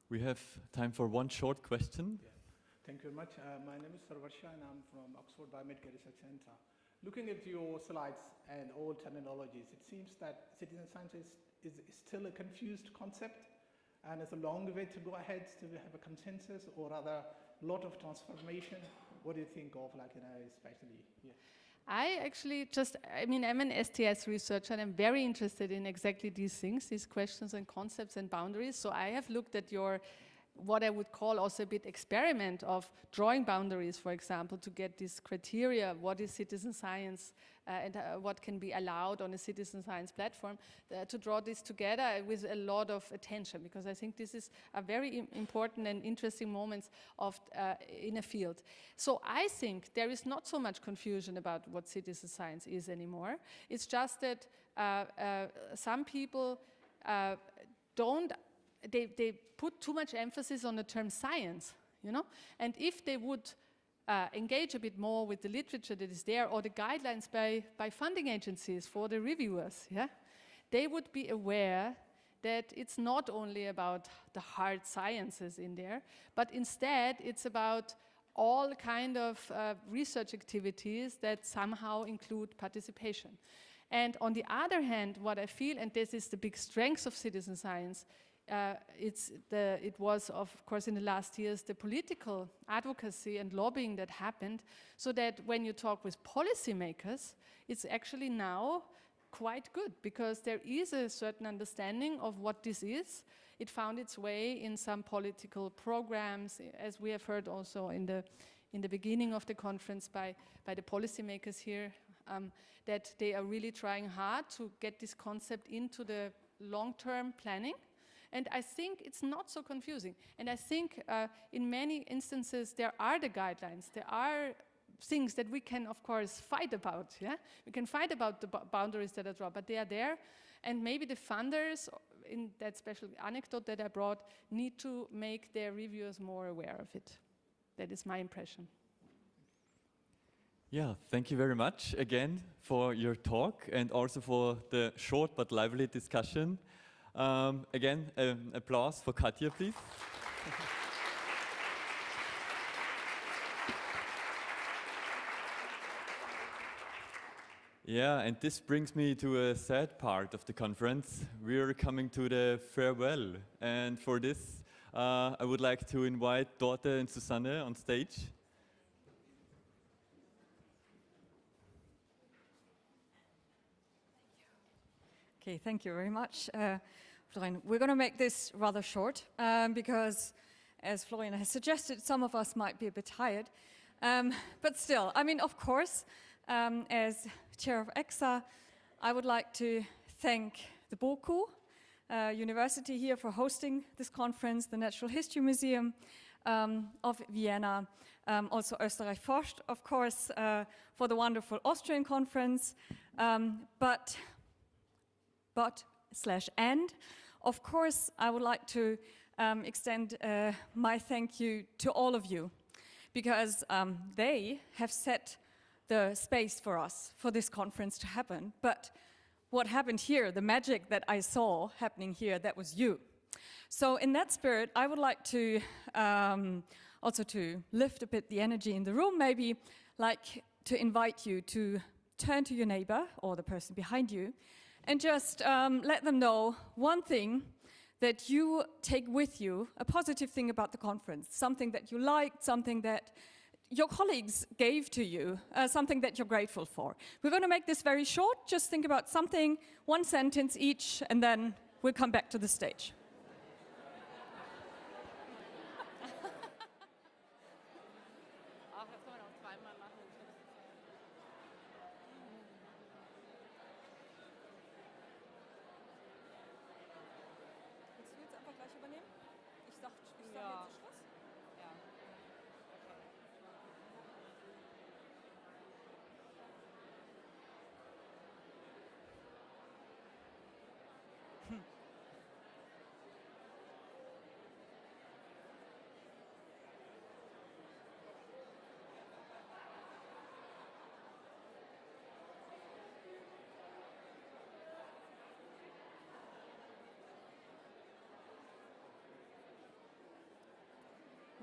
We have time for one short question. Yeah. Thank you very much. My name is Sarvarsha, and I'm from Oxford Biomedical Research Centre. Looking at your slides and all terminologies, it seems that citizen science is still a confused concept, and it's a long way to go ahead to have a consensus, or rather a lot of transformation. What do you think of, like, especially here? I actually I'm an STS researcher, and I'm very interested in exactly these things, these questions and concepts and boundaries. So I have looked at your, what I would call also a bit experiment of drawing boundaries, for example, to get this criteria, what is citizen science, and what can be allowed on a citizen science platform, to draw this together with a lot of attention, because I think this is a very important and interesting moments of in a field. So I think there is not so much confusion about what citizen science is anymore. It's just that some people they put too much emphasis on the term science, you know? And if they would engage a bit more with the literature that is there, or the guidelines by funding agencies for the reviewers, yeah, they would be aware that it's not only about the hard sciences in there, but instead it's about all kind of research activities that somehow include participation. And on the other hand, what I feel, and this is the big strength of citizen science, it was, of course, in the last years, the political advocacy and lobbying that happened, so that when you talk with policymakers, it's actually now quite good, because there is a certain understanding of what this is. It found its way in some political programs, as we have heard also in the beginning of the conference by the policymakers here, that they are really trying hard to get this concept into the long-term planning. And I think it's not so confusing. And I think in many instances there are the guidelines, there are things that we can, of course, fight about. Yeah, we can fight about the boundaries that are drawn, but they are there. And maybe the funders, in that special anecdote that I brought, need to make their reviewers more aware of it. That is my impression. Yeah, thank you very much again for your talk, and also for the short but lively discussion. Again, applause for Katja, please. Yeah, and this brings me to a sad part of the conference. We're coming to the farewell, and for this, I would like to invite Dorte and Susanne on stage. Okay, thank you very much, Florian. We're going to make this rather short because, as Florian has suggested, some of us might be a bit tired. But still, I mean, of course, as chair of ECSA, I would like to thank the BOKU University here for hosting this conference, the Natural History Museum of Vienna, also Österreich forscht, of course, for the wonderful Austrian conference, and of course, I would like to extend my thank you to all of you, because they have set the space for us, for this conference to happen. But what happened here, the magic that I saw happening here, that was you. So in that spirit, I would like to also to lift a bit the energy in the room, maybe like to invite you to turn to your neighbor or the person behind you and just let them know one thing that you take with you, a positive thing about the conference, something that you liked, something that your colleagues gave to you, something that you're grateful for. We're going to make this very short. Just think about something, one sentence each, and then we'll come back to the stage. Ja.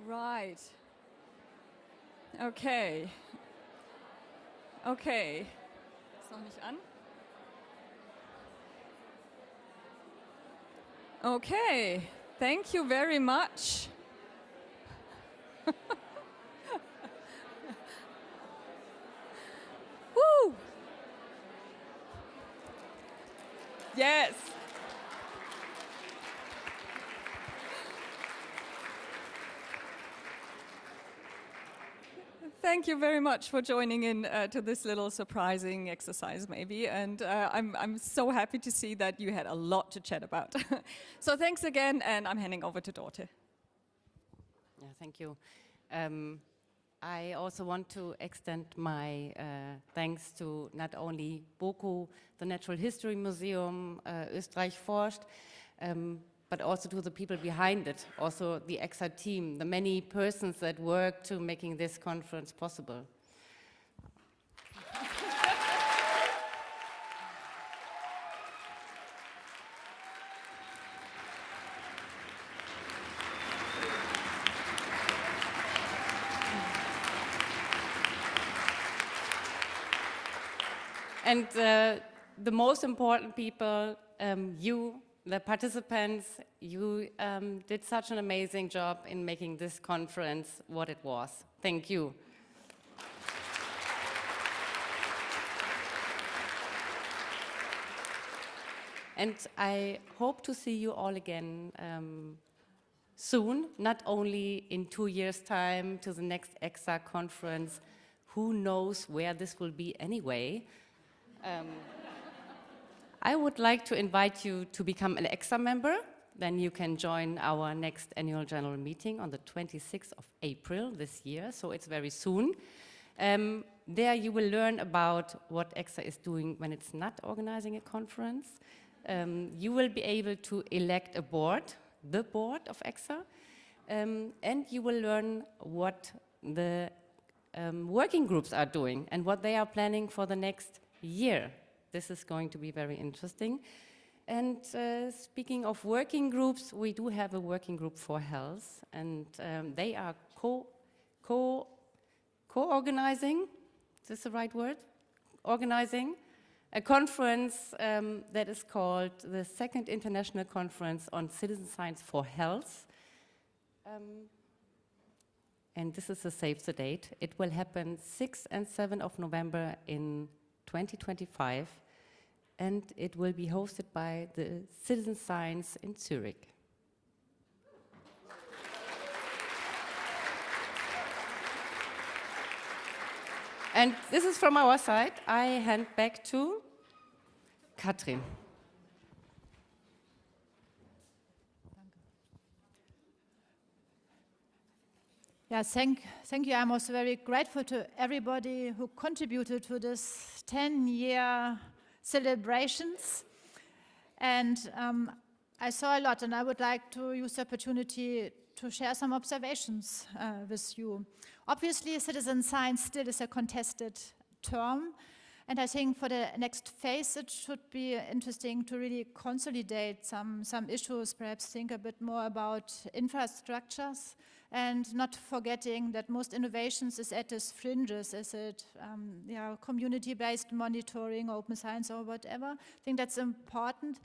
Right. Okay. Okay. Ist noch nicht an? Okay. Thank you very much. Woo! Yes. Thank you very much for joining in to this little surprising exercise, maybe. And I'm so happy to see that you had a lot to chat about. So thanks again, and I'm handing over to Dorte. Yeah, thank you. I also want to extend my thanks to not only BOKU, the Natural History Museum, Österreich forscht, but also to the people behind it, also the ECSA team, the many persons that work to making this conference possible. And the most important people, you, the participants, you did such an amazing job in making this conference what it was. Thank you. And I hope to see you all again soon, not only in 2 years' time to the next ECSA conference. Who knows where this will be anyway? I would like to invite you to become an ECSA member. Then you can join our next annual general meeting on the 26th of April this year, so it's very soon. There you will learn about what ECSA is doing when it's not organizing a conference. You will be able to elect a board, the board of ECSA, and you will learn what the working groups are doing and what they are planning for the next year. This is going to be very interesting. And speaking of working groups, we do have a working group for health, and they are co-organizing, is this the right word? Organizing a conference that is called the Second International Conference on Citizen Science for Health. And this is a save the date. It will happen 6th and 7th of November in 2025, and it will be hosted by the Citizen Science in Zurich. And this is from our side. I hand back to Katrin. Yeah, thank you. I'm also very grateful to everybody who contributed to this 10-year celebrations. And I saw a lot, and I would like to use the opportunity to share some observations with you. Obviously, citizen science still is a contested term, and I think for the next phase it should be interesting to really consolidate some issues, perhaps think a bit more about infrastructures, and not forgetting that most innovations is at its fringes, is it community-based monitoring, open science or whatever. I think that's important.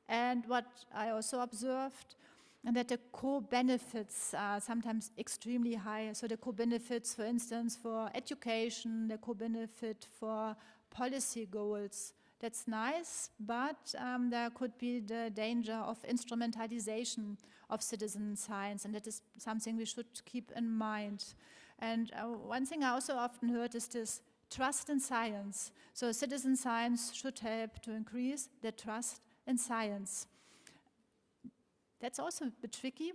And what I also observed, and that the co-benefits are sometimes extremely high. So the co-benefits, for instance, for education, the co-benefit for policy goals, that's nice, but there could be the danger of instrumentalization of citizen science, and that is something we should keep in mind. And one thing I also often heard is this trust in science. So citizen science should help to increase the trust in science. That's also a bit tricky.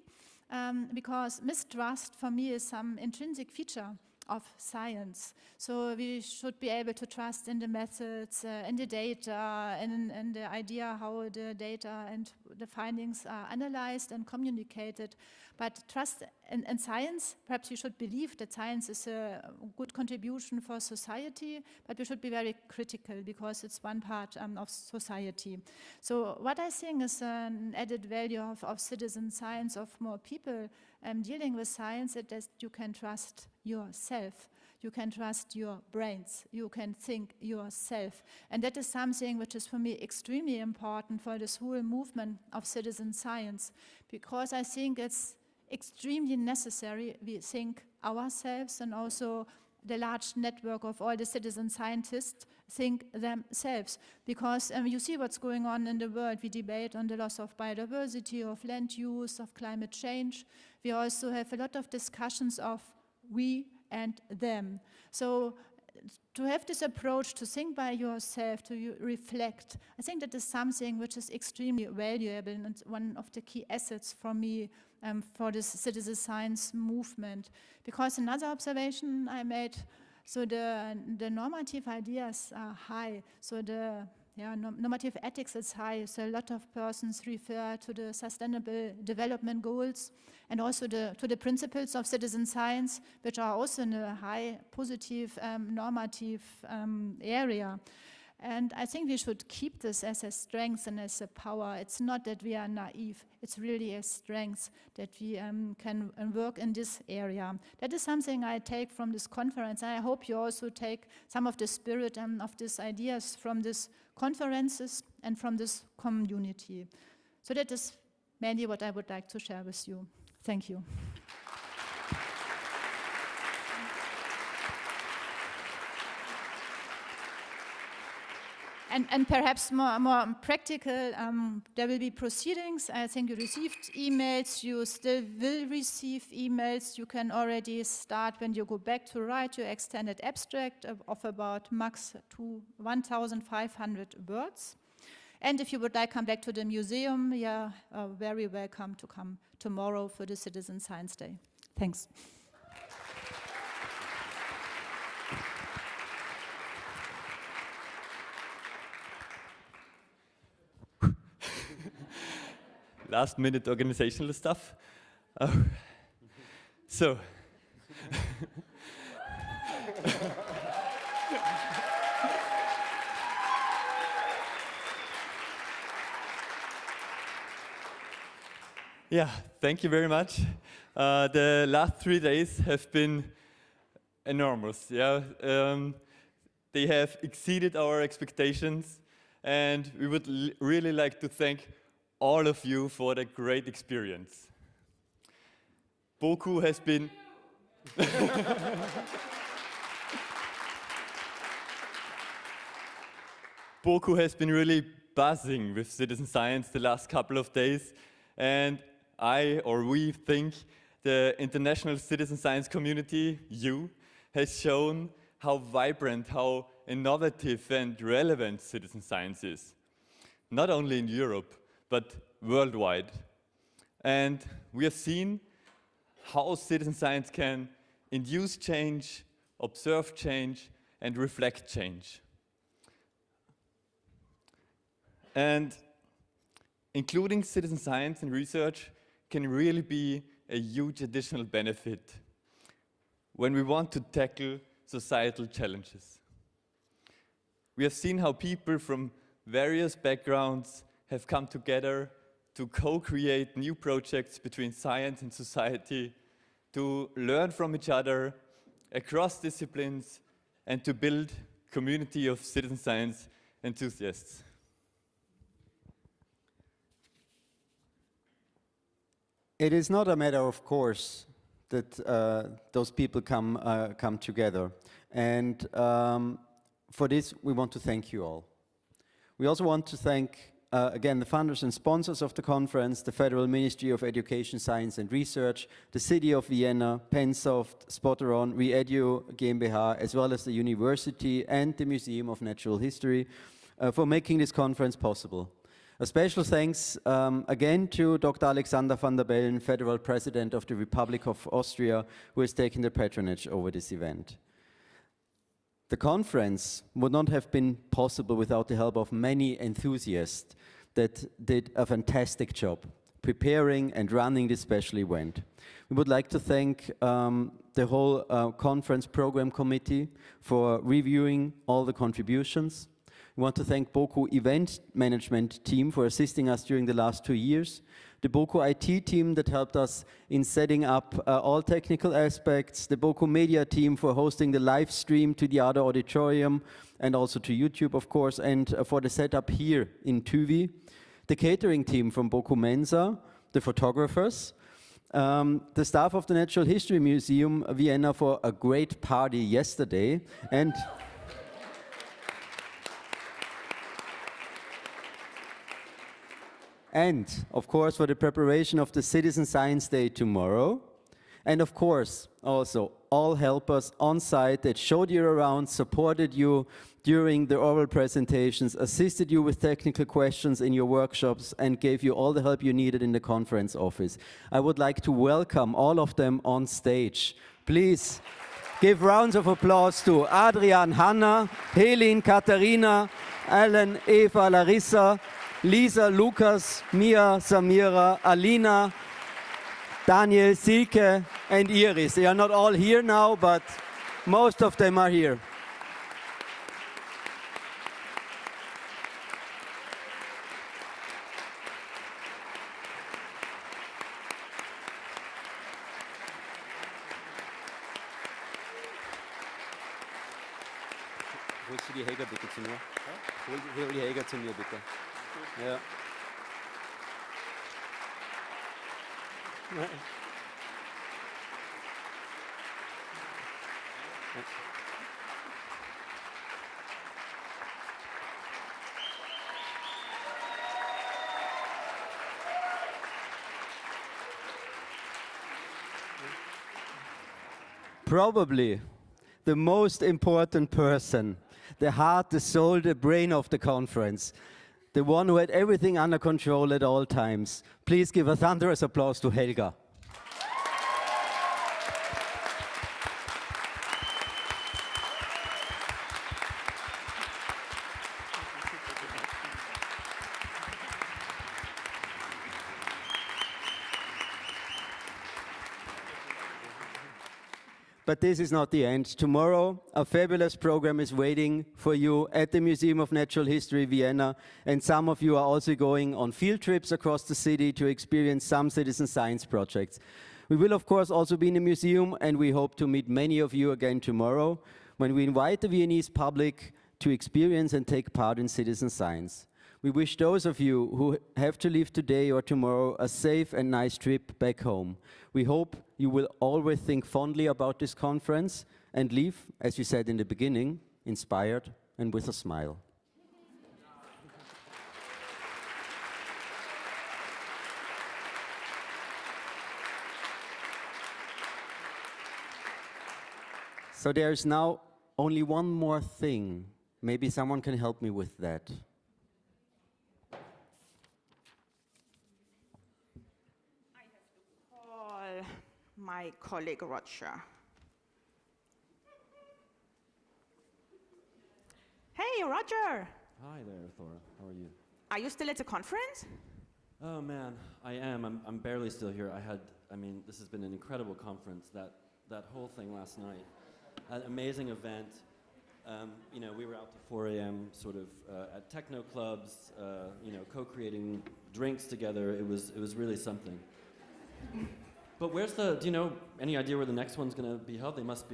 because mistrust for me is some intrinsic feature of science. So we should be able to trust in the methods, in the data, in the idea how the data and the findings are analyzed and communicated. But trust in science, perhaps you should believe that science is a good contribution for society, but we should be very critical because it's one part of society. So what I think is an added value of citizen science, of more people dealing with science, is that you can trust yourself. You can trust your brains. You can think yourself. And that is something which is for me extremely important for this whole movement of citizen science, because I think it's extremely necessary we think ourselves, and also the large network of all the citizen scientists think themselves. Because you see what's going on in the world. We debate on the loss of biodiversity, of land use, of climate change. We also have a lot of discussions of we and them. So to have this approach to think by yourself, to reflect, I think that is something which is extremely valuable and one of the key assets for me for this citizen science movement. Because another observation I made, so the normative ideas are high, so the normative ethics is high, so a lot of persons refer to the sustainable development goals and also to the principles of citizen science, which are also in a high positive normative area. And I think we should keep this as a strength and as a power. It's not that we are naive, it's really a strength that we can work in this area. That is something I take from this conference. And I hope you also take some of the spirit of these ideas from these conferences and from this community. So that is mainly what I would like to share with you. Thank you. And perhaps more practical, there will be proceedings. I think you received emails. You still will receive emails. You can already start when you go back to write your extended abstract of about max to 1,500 words. And if you would like to come back to the museum, you are very welcome to come tomorrow for the Citizen Science Day. Thanks. Last minute organizational stuff. So, yeah, thank you very much. The last 3 days have been enormous. Yeah, they have exceeded our expectations, and we would really like to thank all of you for the great experience. Boku has been Boku has been really buzzing with citizen science the last couple of days, and we think the international citizen science community, has shown how vibrant, how innovative and relevant citizen science is. Not only in Europe, but worldwide. And we have seen how citizen science can induce change, observe change, and reflect change. And including citizen science in research can really be a huge additional benefit when we want to tackle societal challenges. We have seen how people from various backgrounds have come together to co-create new projects between science and society, to learn from each other across disciplines, and to build a community of citizen science enthusiasts. It is not a matter of course that those people come together. And for this, we want to thank you all. We also want to thank again, the funders and sponsors of the conference, the Federal Ministry of Education, Science and Research, the City of Vienna, Pensoft, Spotteron, ReEdu GmbH, as well as the university and the Museum of Natural History for making this conference possible. A special thanks again to Dr. Alexander van der Bellen, Federal President of the Republic of Austria, who has taken the patronage over this event. The conference would not have been possible without the help of many enthusiasts that did a fantastic job preparing and running this special event. We would like to thank the whole conference program committee for reviewing all the contributions. We want to thank BOKU event management team for assisting us during the last 2 years. The BOKU IT team that helped us in setting up all technical aspects. The BOKU media team for hosting the live stream to the other auditorium and also to YouTube, of course, and for the setup here in Tuvi. The catering team from BOKU Mensa, the photographers, the staff of the Natural History Museum Vienna for a great party yesterday, and of course for the preparation of the Citizen Science Day tomorrow, and of course also all helpers on site that showed you around, supported you during the oral presentations, assisted you with technical questions in your workshops, and gave you all the help you needed in the conference office. I would like to welcome all of them on stage. Please give rounds of applause to Adrian, Hanna, Helene, Katharina, Alan, Eva, Larissa, Lisa, Lukas, Mia, Samira, Alina, Daniel, Silke, and Iris. They are not all here now, but most of them are here. Holst du die Helga bitte zu mir? Hol die Helga zu mir bitte. Ja. Probably the most important person, the heart, the soul, the brain of the conference, the one who had everything under control at all times. Please give a thunderous applause to Helga. But this is not the end. Tomorrow, a fabulous program is waiting for you at the Museum of Natural History, Vienna, and some of you are also going on field trips across the city to experience some citizen science projects. We will, of course, also be in the museum, and we hope to meet many of you again tomorrow when we invite the Viennese public to experience and take part in citizen science. We wish those of you who have to leave today or tomorrow a safe and nice trip back home. We hope you will always think fondly about this conference and leave, as you said in the beginning, inspired and with a smile. So there is now only one more thing. Maybe someone can help me with that. My colleague Roger. Hey, Roger. Hi there, Thora. How are you? Are you still at the conference? Oh man, I am. I'm barely still here. I mean, this has been an incredible conference. That whole thing last night, an amazing event. You know, we were out to 4 a.m. sort of at techno clubs. You know, co-creating drinks together. It was really something. But do you know any idea where the next one's going to be held? They must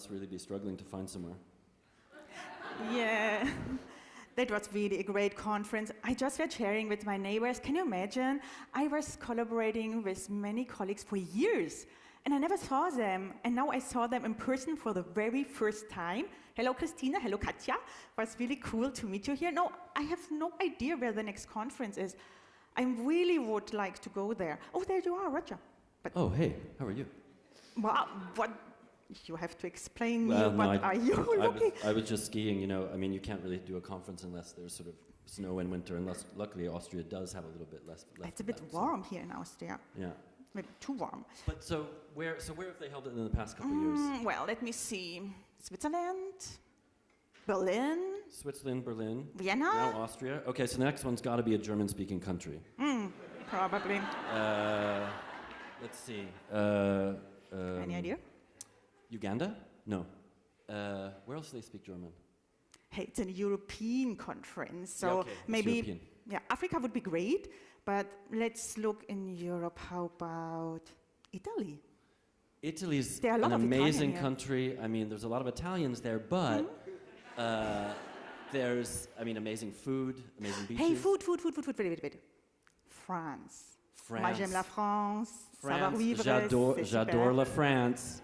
really be struggling to find somewhere. Yeah, that was really a great conference. I just was sharing with my neighbors. Can you imagine? I was collaborating with many colleagues for years, and I never saw them. And now I saw them in person for the very first time. Hello, Christina. Hello, Katja. It was really cool to meet you here. No, I have no idea where the next conference is. I really would like to go there. Oh, there you are, Roger. But oh, hey, how are you? Well, what? You have to explain me. Well, what are you looking? I was just skiing, you know. I mean, you can't really do a conference unless there's sort of snow in winter, and luckily Austria does have a little bit less. It's a bit warm here in Austria. Yeah. Maybe too warm. But so where have they held it in the past couple of years? Well, let me see. Switzerland, Berlin, Switzerland, Berlin, Vienna. now Austria. Okay, so the next one's got to be a German-speaking country. Probably. Let's see. Any idea? Uganda? No. Where else do they speak German? Hey, it's a European conference, so Yeah, okay, it's maybe European. Africa would be great, but let's look in Europe. How about Italy? Italy's There are a lot an of Italian amazing here. country. I mean, there's a lot of Italians there, but there's, amazing food, amazing beaches. Hey, food. Wait. France. Moi, j'aime la France. Savoir vivre, c'est super. J'adore la France.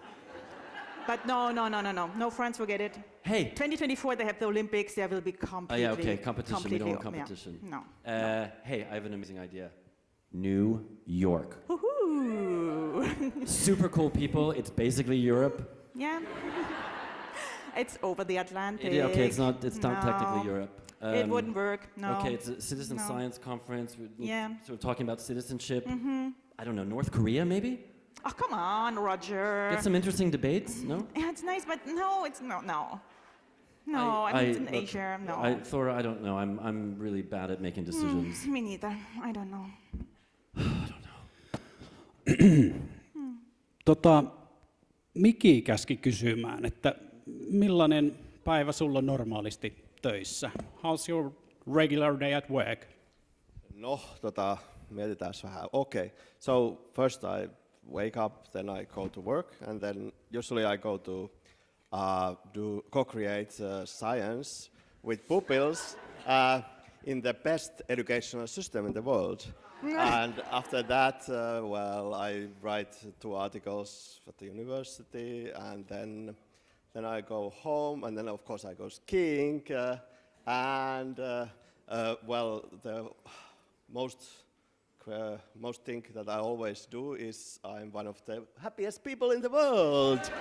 But no, France, forget it. Hey. 2024, they have the Olympics. There will be completely. Competition. We don't want competition. No. Hey, I have an amazing idea. New York. Woohoo! Super cool people. It's basically Europe. Yeah. It's over the Atlantic. Okay, it's not technically Europe. It wouldn't work, no. Okay, it's a citizen science conference. Yeah. Sort of talking about citizenship. I don't know, North Korea maybe? Oh, come on, Roger. Get some interesting debates, no? Yeah, it's nice, but no, it's no. No, I mean, it's in Asia, no. Thora, I don't know. I'm really bad at making decisions. Me neither. I don't know. Miki käski kysymään, että millainen päivä sulla on normaalisti töissä? How's your regular day at work? No, mietitään vähän. Okay, so first I wake up, then I go to work, and then usually I go to co-create science with pupils in the best educational system in the world. And after that, I write 2 articles at the university, and then I go home, and then of course I go skiing, and the most thing that I always do is I'm one of the happiest people in the world.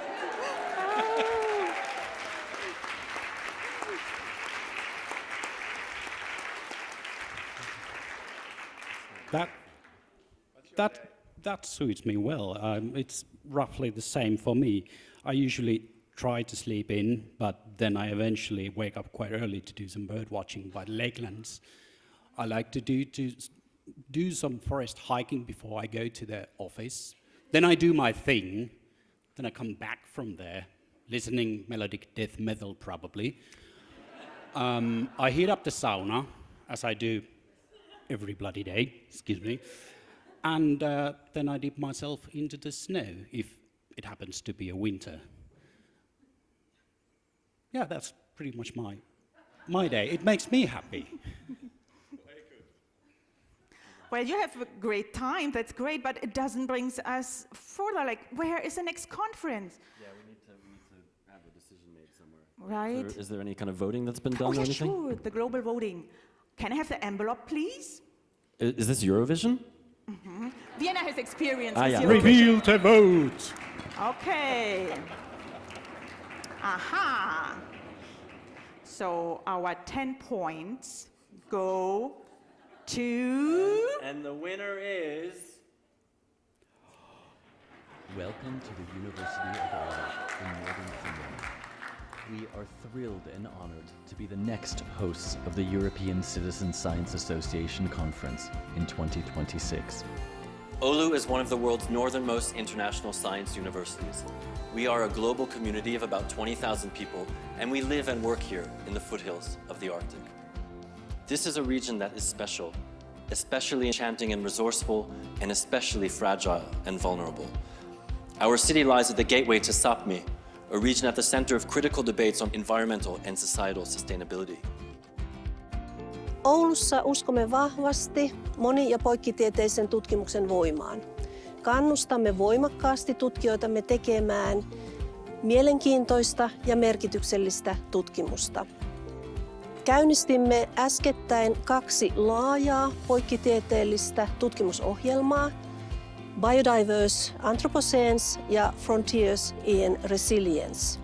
That suits me well. It's roughly the same for me. I usually try to sleep in, but then I eventually wake up quite early to do some bird watching by the lakelands. I like to do some forest hiking before I go to the office. Then I do my thing. Then I come back from there, listening melodic death metal probably. I heat up the sauna, as I do every bloody day, excuse me. And then I dip myself into the snow if it happens to be a winter. Yeah, that's pretty much my day. It makes me happy. Well, you have a great time, that's great, but it doesn't bring us further. Like, where is the next conference? Yeah, we need to have a decision made somewhere. Right. Is there any kind of voting that's been done or anything? Sure, the global voting. Can I have the envelope, please? Is this Eurovision? Vienna has experience with Eurovision. Reveal to vote. Okay. Aha. So our 10 points go to... And the winner is... Welcome to the University of Orange in Northern Finland. We are thrilled and honored to be the next hosts of the European Citizen Science Association Conference in 2026. Oulu is one of the world's northernmost international science universities. We are a global community of about 20,000 people, and we live and work here in the foothills of the Arctic. This is a region that is special, especially enchanting and resourceful, and especially fragile and vulnerable. Our city lies at the gateway to Sapmi, a region at the center of critical debates on environmental and societal sustainability. Oulussa uskomme vahvasti moni- ja poikkitieteisen tutkimuksen voimaan. Kannustamme voimakkaasti tutkijoitamme tekemään mielenkiintoista ja merkityksellistä tutkimusta. Käynnistimme äskettäin 2 laajaa poikkitieteellistä tutkimusohjelmaa, Biodiverse Anthropocene ja Frontiers in Resilience.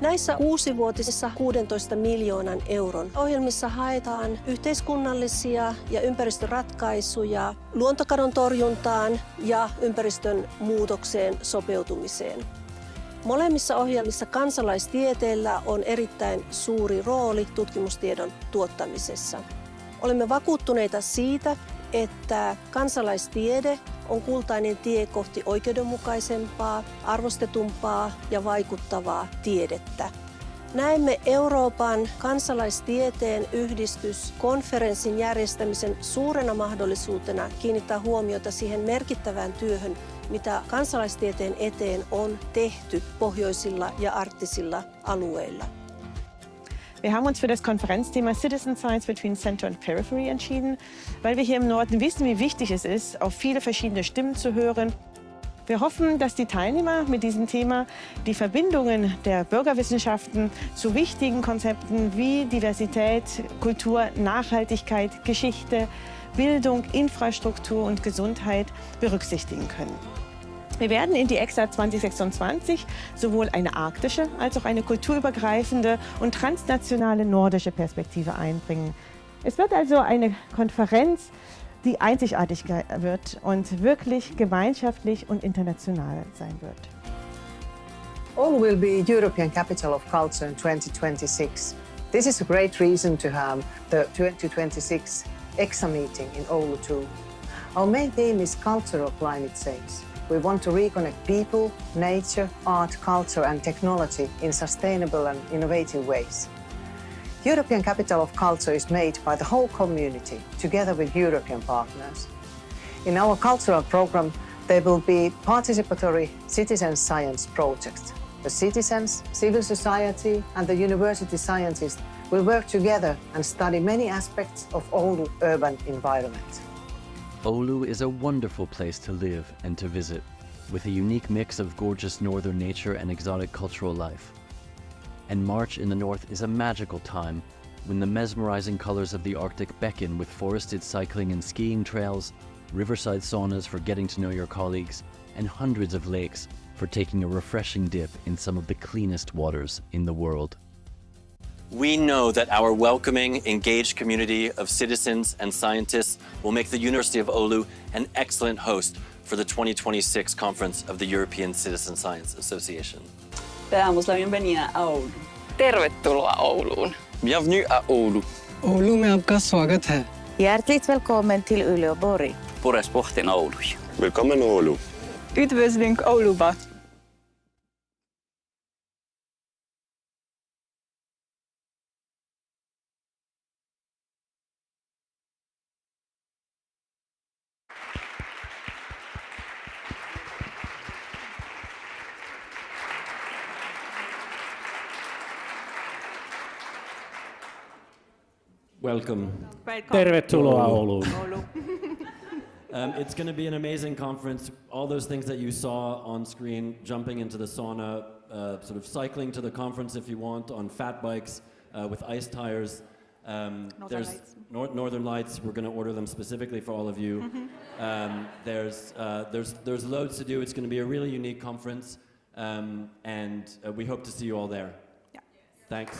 Näissä 6-vuotisissa 16 miljoonan euron ohjelmissa haetaan yhteiskunnallisia ja ympäristöratkaisuja luontokadon torjuntaan ja ympäristön muutokseen sopeutumiseen. Molemmissa ohjelmissa kansalaistieteellä on erittäin suuri rooli tutkimustiedon tuottamisessa. Olemme vakuuttuneita siitä, että kansalaistiede on kultainen tie kohti oikeudenmukaisempaa, arvostetumpaa ja vaikuttavaa tiedettä. Näemme Euroopan kansalaistieteen yhdistyskonferenssin järjestämisen suurena mahdollisuutena kiinnittää huomiota siihen merkittävään työhön, mitä kansalaistieteen eteen on tehty pohjoisilla ja arktisilla alueilla. Wir haben uns für das Konferenzthema Citizen Science between Center and Periphery entschieden, weil wir hier im Norden wissen, wie wichtig es ist, auf viele verschiedene Stimmen zu hören. Wir hoffen, dass die Teilnehmer mit diesem Thema die Verbindungen der Bürgerwissenschaften zu wichtigen Konzepten wie Diversität, Kultur, Nachhaltigkeit, Geschichte, Bildung, Infrastruktur und Gesundheit berücksichtigen können. Wir werden in die ECSA 2026 sowohl eine arktische als auch eine kulturübergreifende und transnationale nordische Perspektive einbringen. Es wird also eine Konferenz, die einzigartig wird und wirklich gemeinschaftlich und international sein wird. Oulu will be European Capital of Culture in 2026. This is a great reason to have the 2026 ECSA meeting in Oulu too. Our main theme is cultural climate change. We want to reconnect people, nature, art, culture and technology in sustainable and innovative ways. European Capital of Culture is made by the whole community, together with European partners. In our cultural program, there will be participatory citizen science projects. The citizens, civil society and the university scientists will work together and study many aspects of Oulu urban environment. Oulu is a wonderful place to live and to visit, with a unique mix of gorgeous northern nature and exotic cultural life. And March in the north is a magical time when the mesmerizing colors of the Arctic beckon with forested cycling and skiing trails, riverside saunas for getting to know your colleagues, and hundreds of lakes for taking a refreshing dip in some of the cleanest waters in the world. We know that our welcoming, engaged community of citizens and scientists will make the University of Oulu an excellent host for the 2026 conference of the European Citizen Science Association. Te damos la bienvenida a Oulu. Tervetuloa Ouluun. Bienvenue à Oulu. ओलू में आपका स्वागत है. Hjärtligt välkommen till Uleåborg. Purespohtin Oulu. Välkommen Oulu. Üdvözlünk Ouluba. Welcome. Tervetuloa Ouluun. It's going to be an amazing conference. All those things that you saw on screen, jumping into the sauna, sort of cycling to the conference if you want on fat bikes with ice tires. There's Northern Lights. We're going to order them specifically for all of you. There's loads to do. It's going to be a really unique conference, and we hope to see you all there. Yeah. Thanks.